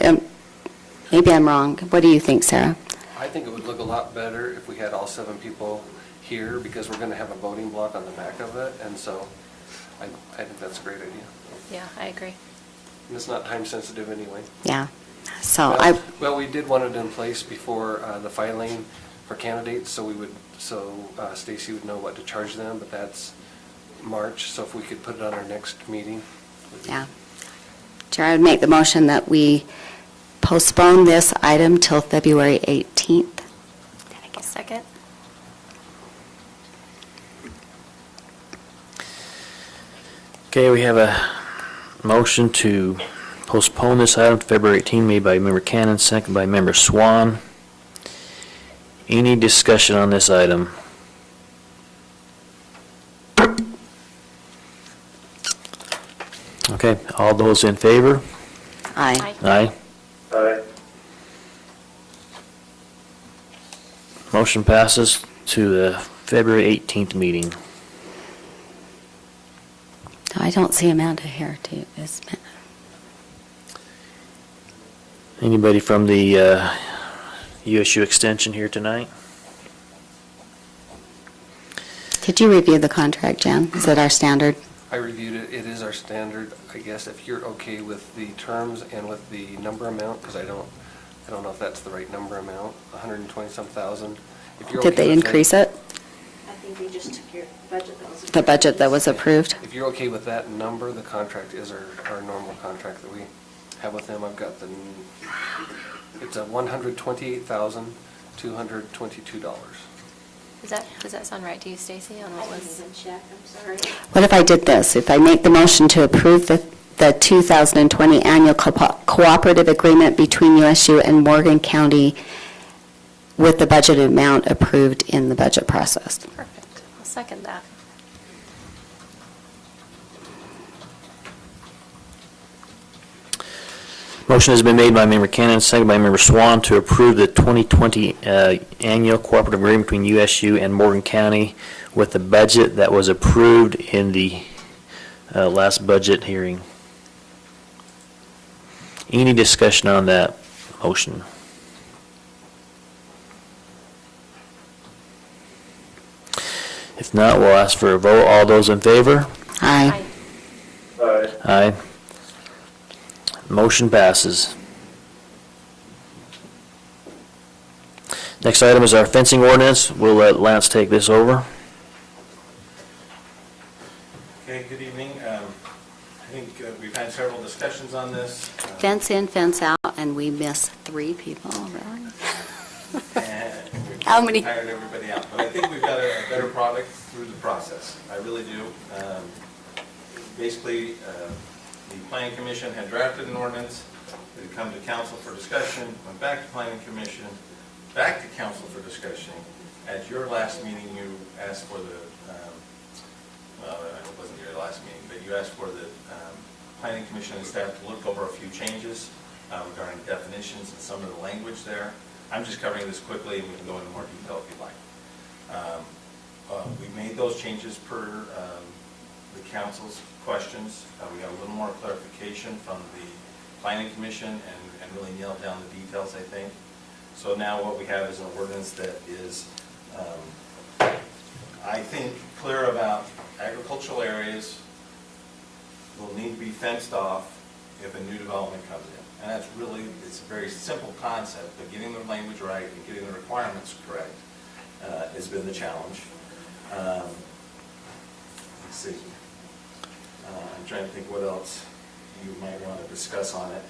maybe I'm wrong. What do you think, Sarah? I think it would look a lot better if we had all 7 people here, because we're going to have a voting block on the back of it, and so I think that's a great idea. Yeah, I agree. And it's not time sensitive anyway. Yeah. So I, Well, we did want it in place before the filing for candidates, so Stacy would know what to charge them, but that's March, so if we could put it on our next meeting. yeah. Chair, I would make the motion that we postpone this item till February 18th. Can I get a second? Okay, we have a motion to postpone this item to February 18, made by Member Cannon, second by Member Swan. Any discussion on this item? Okay, all those in favor? Aye. Aye. Aye. Motion passes to the February 18th meeting. I don't see Amanda here, is Anybody from the USU Extension here tonight? Did you review the contract, Jan? Is it our standard? I reviewed it, it is our standard, I guess, if you're okay with the terms and with the number amount, because I don't know if that's the right number amount, 120-some thousand. If you're Did okay they with increase that- it? I think we just took your budget that was. The budget that was approved? If you're okay with that number, the contract is our normal contract that we have with them. I've got it's a $128,222. Does that sound right to you, Stacy, on what was? I didn't even check, I'm sorry. What if I did this? If I make the motion to approve the 2020 annual cooperative agreement between USU and Morgan County with the budget amount approved in the budget process? Perfect. I'll second that. Motion has been made by Member Cannon, second by Member Swan, to approve the 2020 annual cooperative agreement between USU and Morgan County with the budget that was approved in the last budget hearing. Any discussion on that motion? If not, we'll ask for a vote. All those in favor? Aye. Aye. Aye. Motion passes. Next item is our fencing ordinance. We'll let Lance take this over. Okay, good evening. I think we've had several discussions on this. Fence in, fence out, and we miss 3 people, really? And we've How many? hired everybody out, but I think we've got a better product through the process. I really do. Basically, the planning commission had drafted an ordinance, it had come to council for discussion, went back to planning commission, back to council for discussion. At your last meeting, you asked for the, well, it wasn't your last meeting, but you asked for the planning commission and staff to look over a few changes regarding definitions and some of the language there. I'm just covering this quickly, and we can go into more detail if you'd like. We made those changes per the council's questions. We got a little more clarification from the planning commission and really nailed down the details, I think. So now what we have is an ordinance that is, I think, clear about agricultural areas will need to be fenced off if a new development comes in. And that's really, it's a very simple concept, but getting the language right and getting the requirements correct has been the challenge. Let's see. I'm trying to think what else you might want to discuss on it.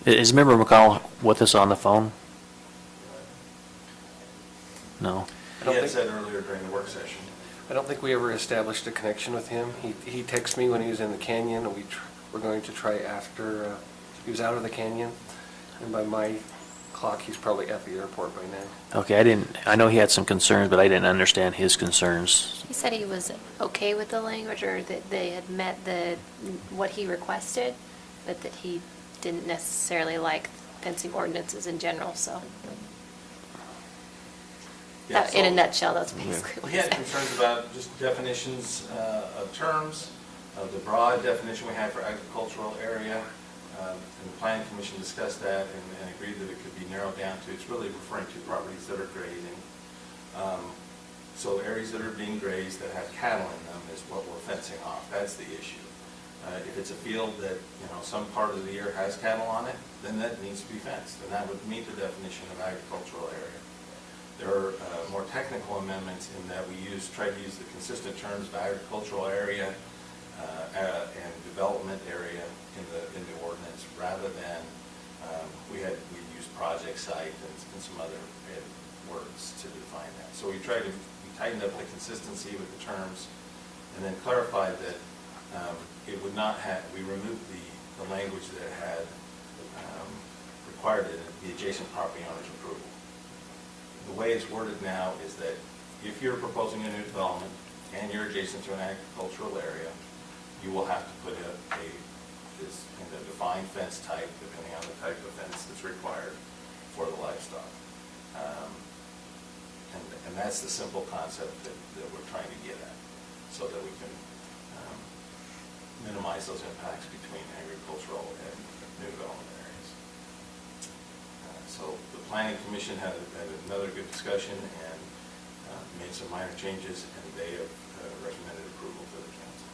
Is Member McConnell with us on the phone? No. I don't He had think- said earlier during the work session. I don't think we ever established a connection with him. He texted me when he was in the canyon, and we're going to try after he was out of the canyon. And by my clock, he's probably at the airport by now. Okay, I know he had some concerns, but I didn't understand his concerns. He said he was okay with the language, or that they had met what he requested, but that he didn't necessarily like fencing ordinances in general, so. Yeah, In a so- nutshell, that's basically what We he had said. concerns about just definitions of terms, of the broad definition we had for agricultural area. And the planning commission discussed that and agreed that it could be narrowed down to, it's really referring to properties that are grazing. So areas that are being grazed that have cattle in them is what we're fencing off. That's the issue. If it's a field that, some part of the year has cattle on it, then that needs to be fenced, and that would meet the definition of agricultural area. There are more technical amendments in that we try to use the consistent terms of agricultural area and development area in the ordinance, rather than we used project site and some other words to define that. So we tightened up the consistency with the terms, and then clarified that it would not have. We removed the language that had required the adjacent property owner's approval. The way it's worded now is that if you're proposing a new development and you're adjacent to an agricultural area, you will have to put this in the defined fence type, depending on the type of fence that's required for the livestock. And that's the simple concept that we're trying to get at, so that we can minimize those impacts between agricultural and new development areas. So the planning commission had another good discussion and made some minor changes, and they have recommended approval to the council.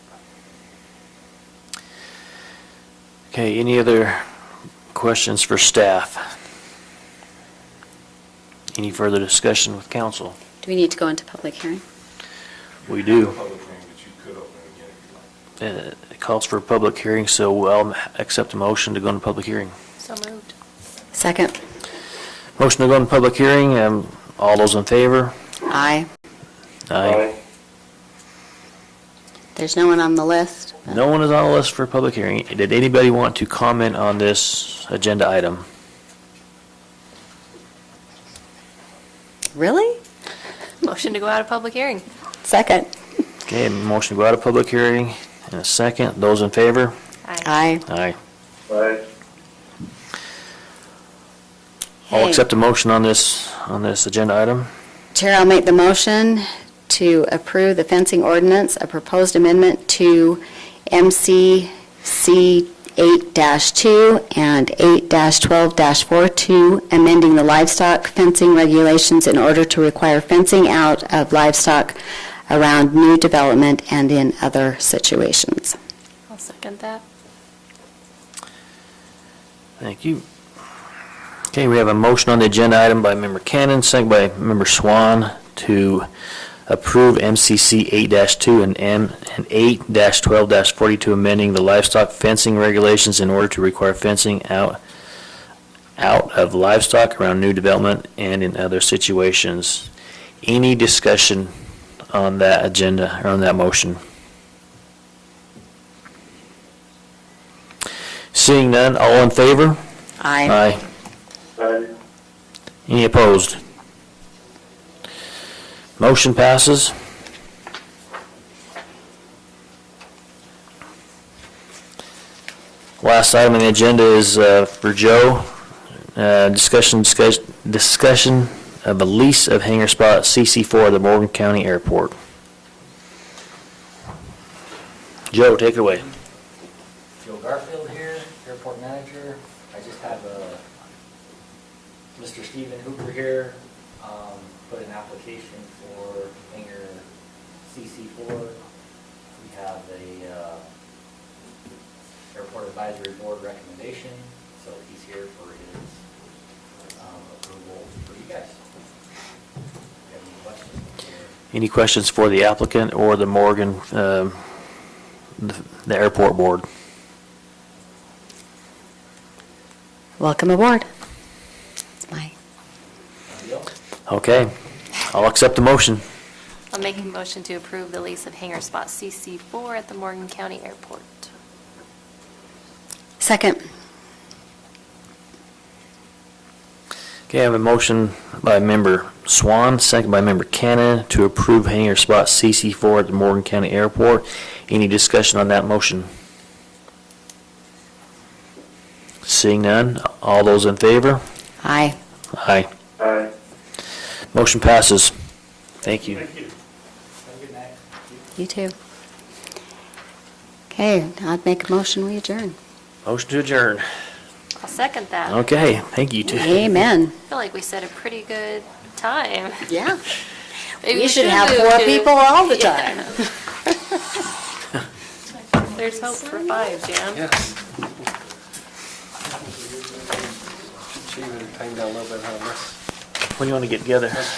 Okay, any other questions for staff? Any further discussion with council? Do we need to go into public hearing? We You do. have a public hearing, but you could open it again if you'd like. It calls for a public hearing, so I'll accept a motion to go into public hearing. So moved. Second? Motion to go into public hearing, all those in favor? Aye. Aye. There's no one on the list? No one is on the list for public hearing. Did anybody want to comment on this agenda item? Really? Motion to go out of public hearing. Second? Okay, motion to go out of public hearing in a second. Those in favor? Aye. Aye. Aye. I'll Okay. accept a motion on this agenda item. Chair, I'll make the motion to approve the fencing ordinance, a proposed amendment to MCC 8-2 and 8-12-42, amending the livestock fencing regulations in order to require fencing out of livestock around new development and in other situations. I'll second that. Thank you. Okay, we have a motion on the agenda item by Member Cannon, second by Member Swan, to approve MCC 8-2 and 8-12-42, amending the livestock fencing regulations in order to require fencing out of livestock around new development and in other situations. Any discussion on that agenda, or on that motion? Seeing none, all in favor? Aye. Aye. Aye. Any opposed? Motion passes. Last item on the agenda is for Joe. Discussion of a lease of hangar spot CC4 at the Morgan County Airport. Joe, take it away. Joe Garfield here, airport manager. I just have Mr. Stephen Hooper here, put an application for hangar CC4. We have the airport advisory board recommendation, so he's here for his approval for you guys. Do you have any questions? Any questions for the applicant or the Morgan, the airport board? Welcome aboard. It's my, Okay, I'll accept the motion. I'll make a motion to approve the lease of hangar spot CC4 at the Morgan County Airport. second. Okay, I have a motion by member Swan, second by member Cannon to approve hangar spot CC4 at the Morgan County Airport. Any discussion on that motion? Seeing none, all those in favor? Aye. Aye. Aye. Motion passes. Thank you. Thank you. Have a good night. You too. Okay, I'd make a motion, we adjourn. Motion to adjourn. I'll second that. Okay, thank you too. Amen. I feel like we set a pretty good time. Yeah. Maybe We should should have move 4 to- people all the time. There's hope for 5, Jan. Yes. Should even time down a little bit on this. When do you want to get together?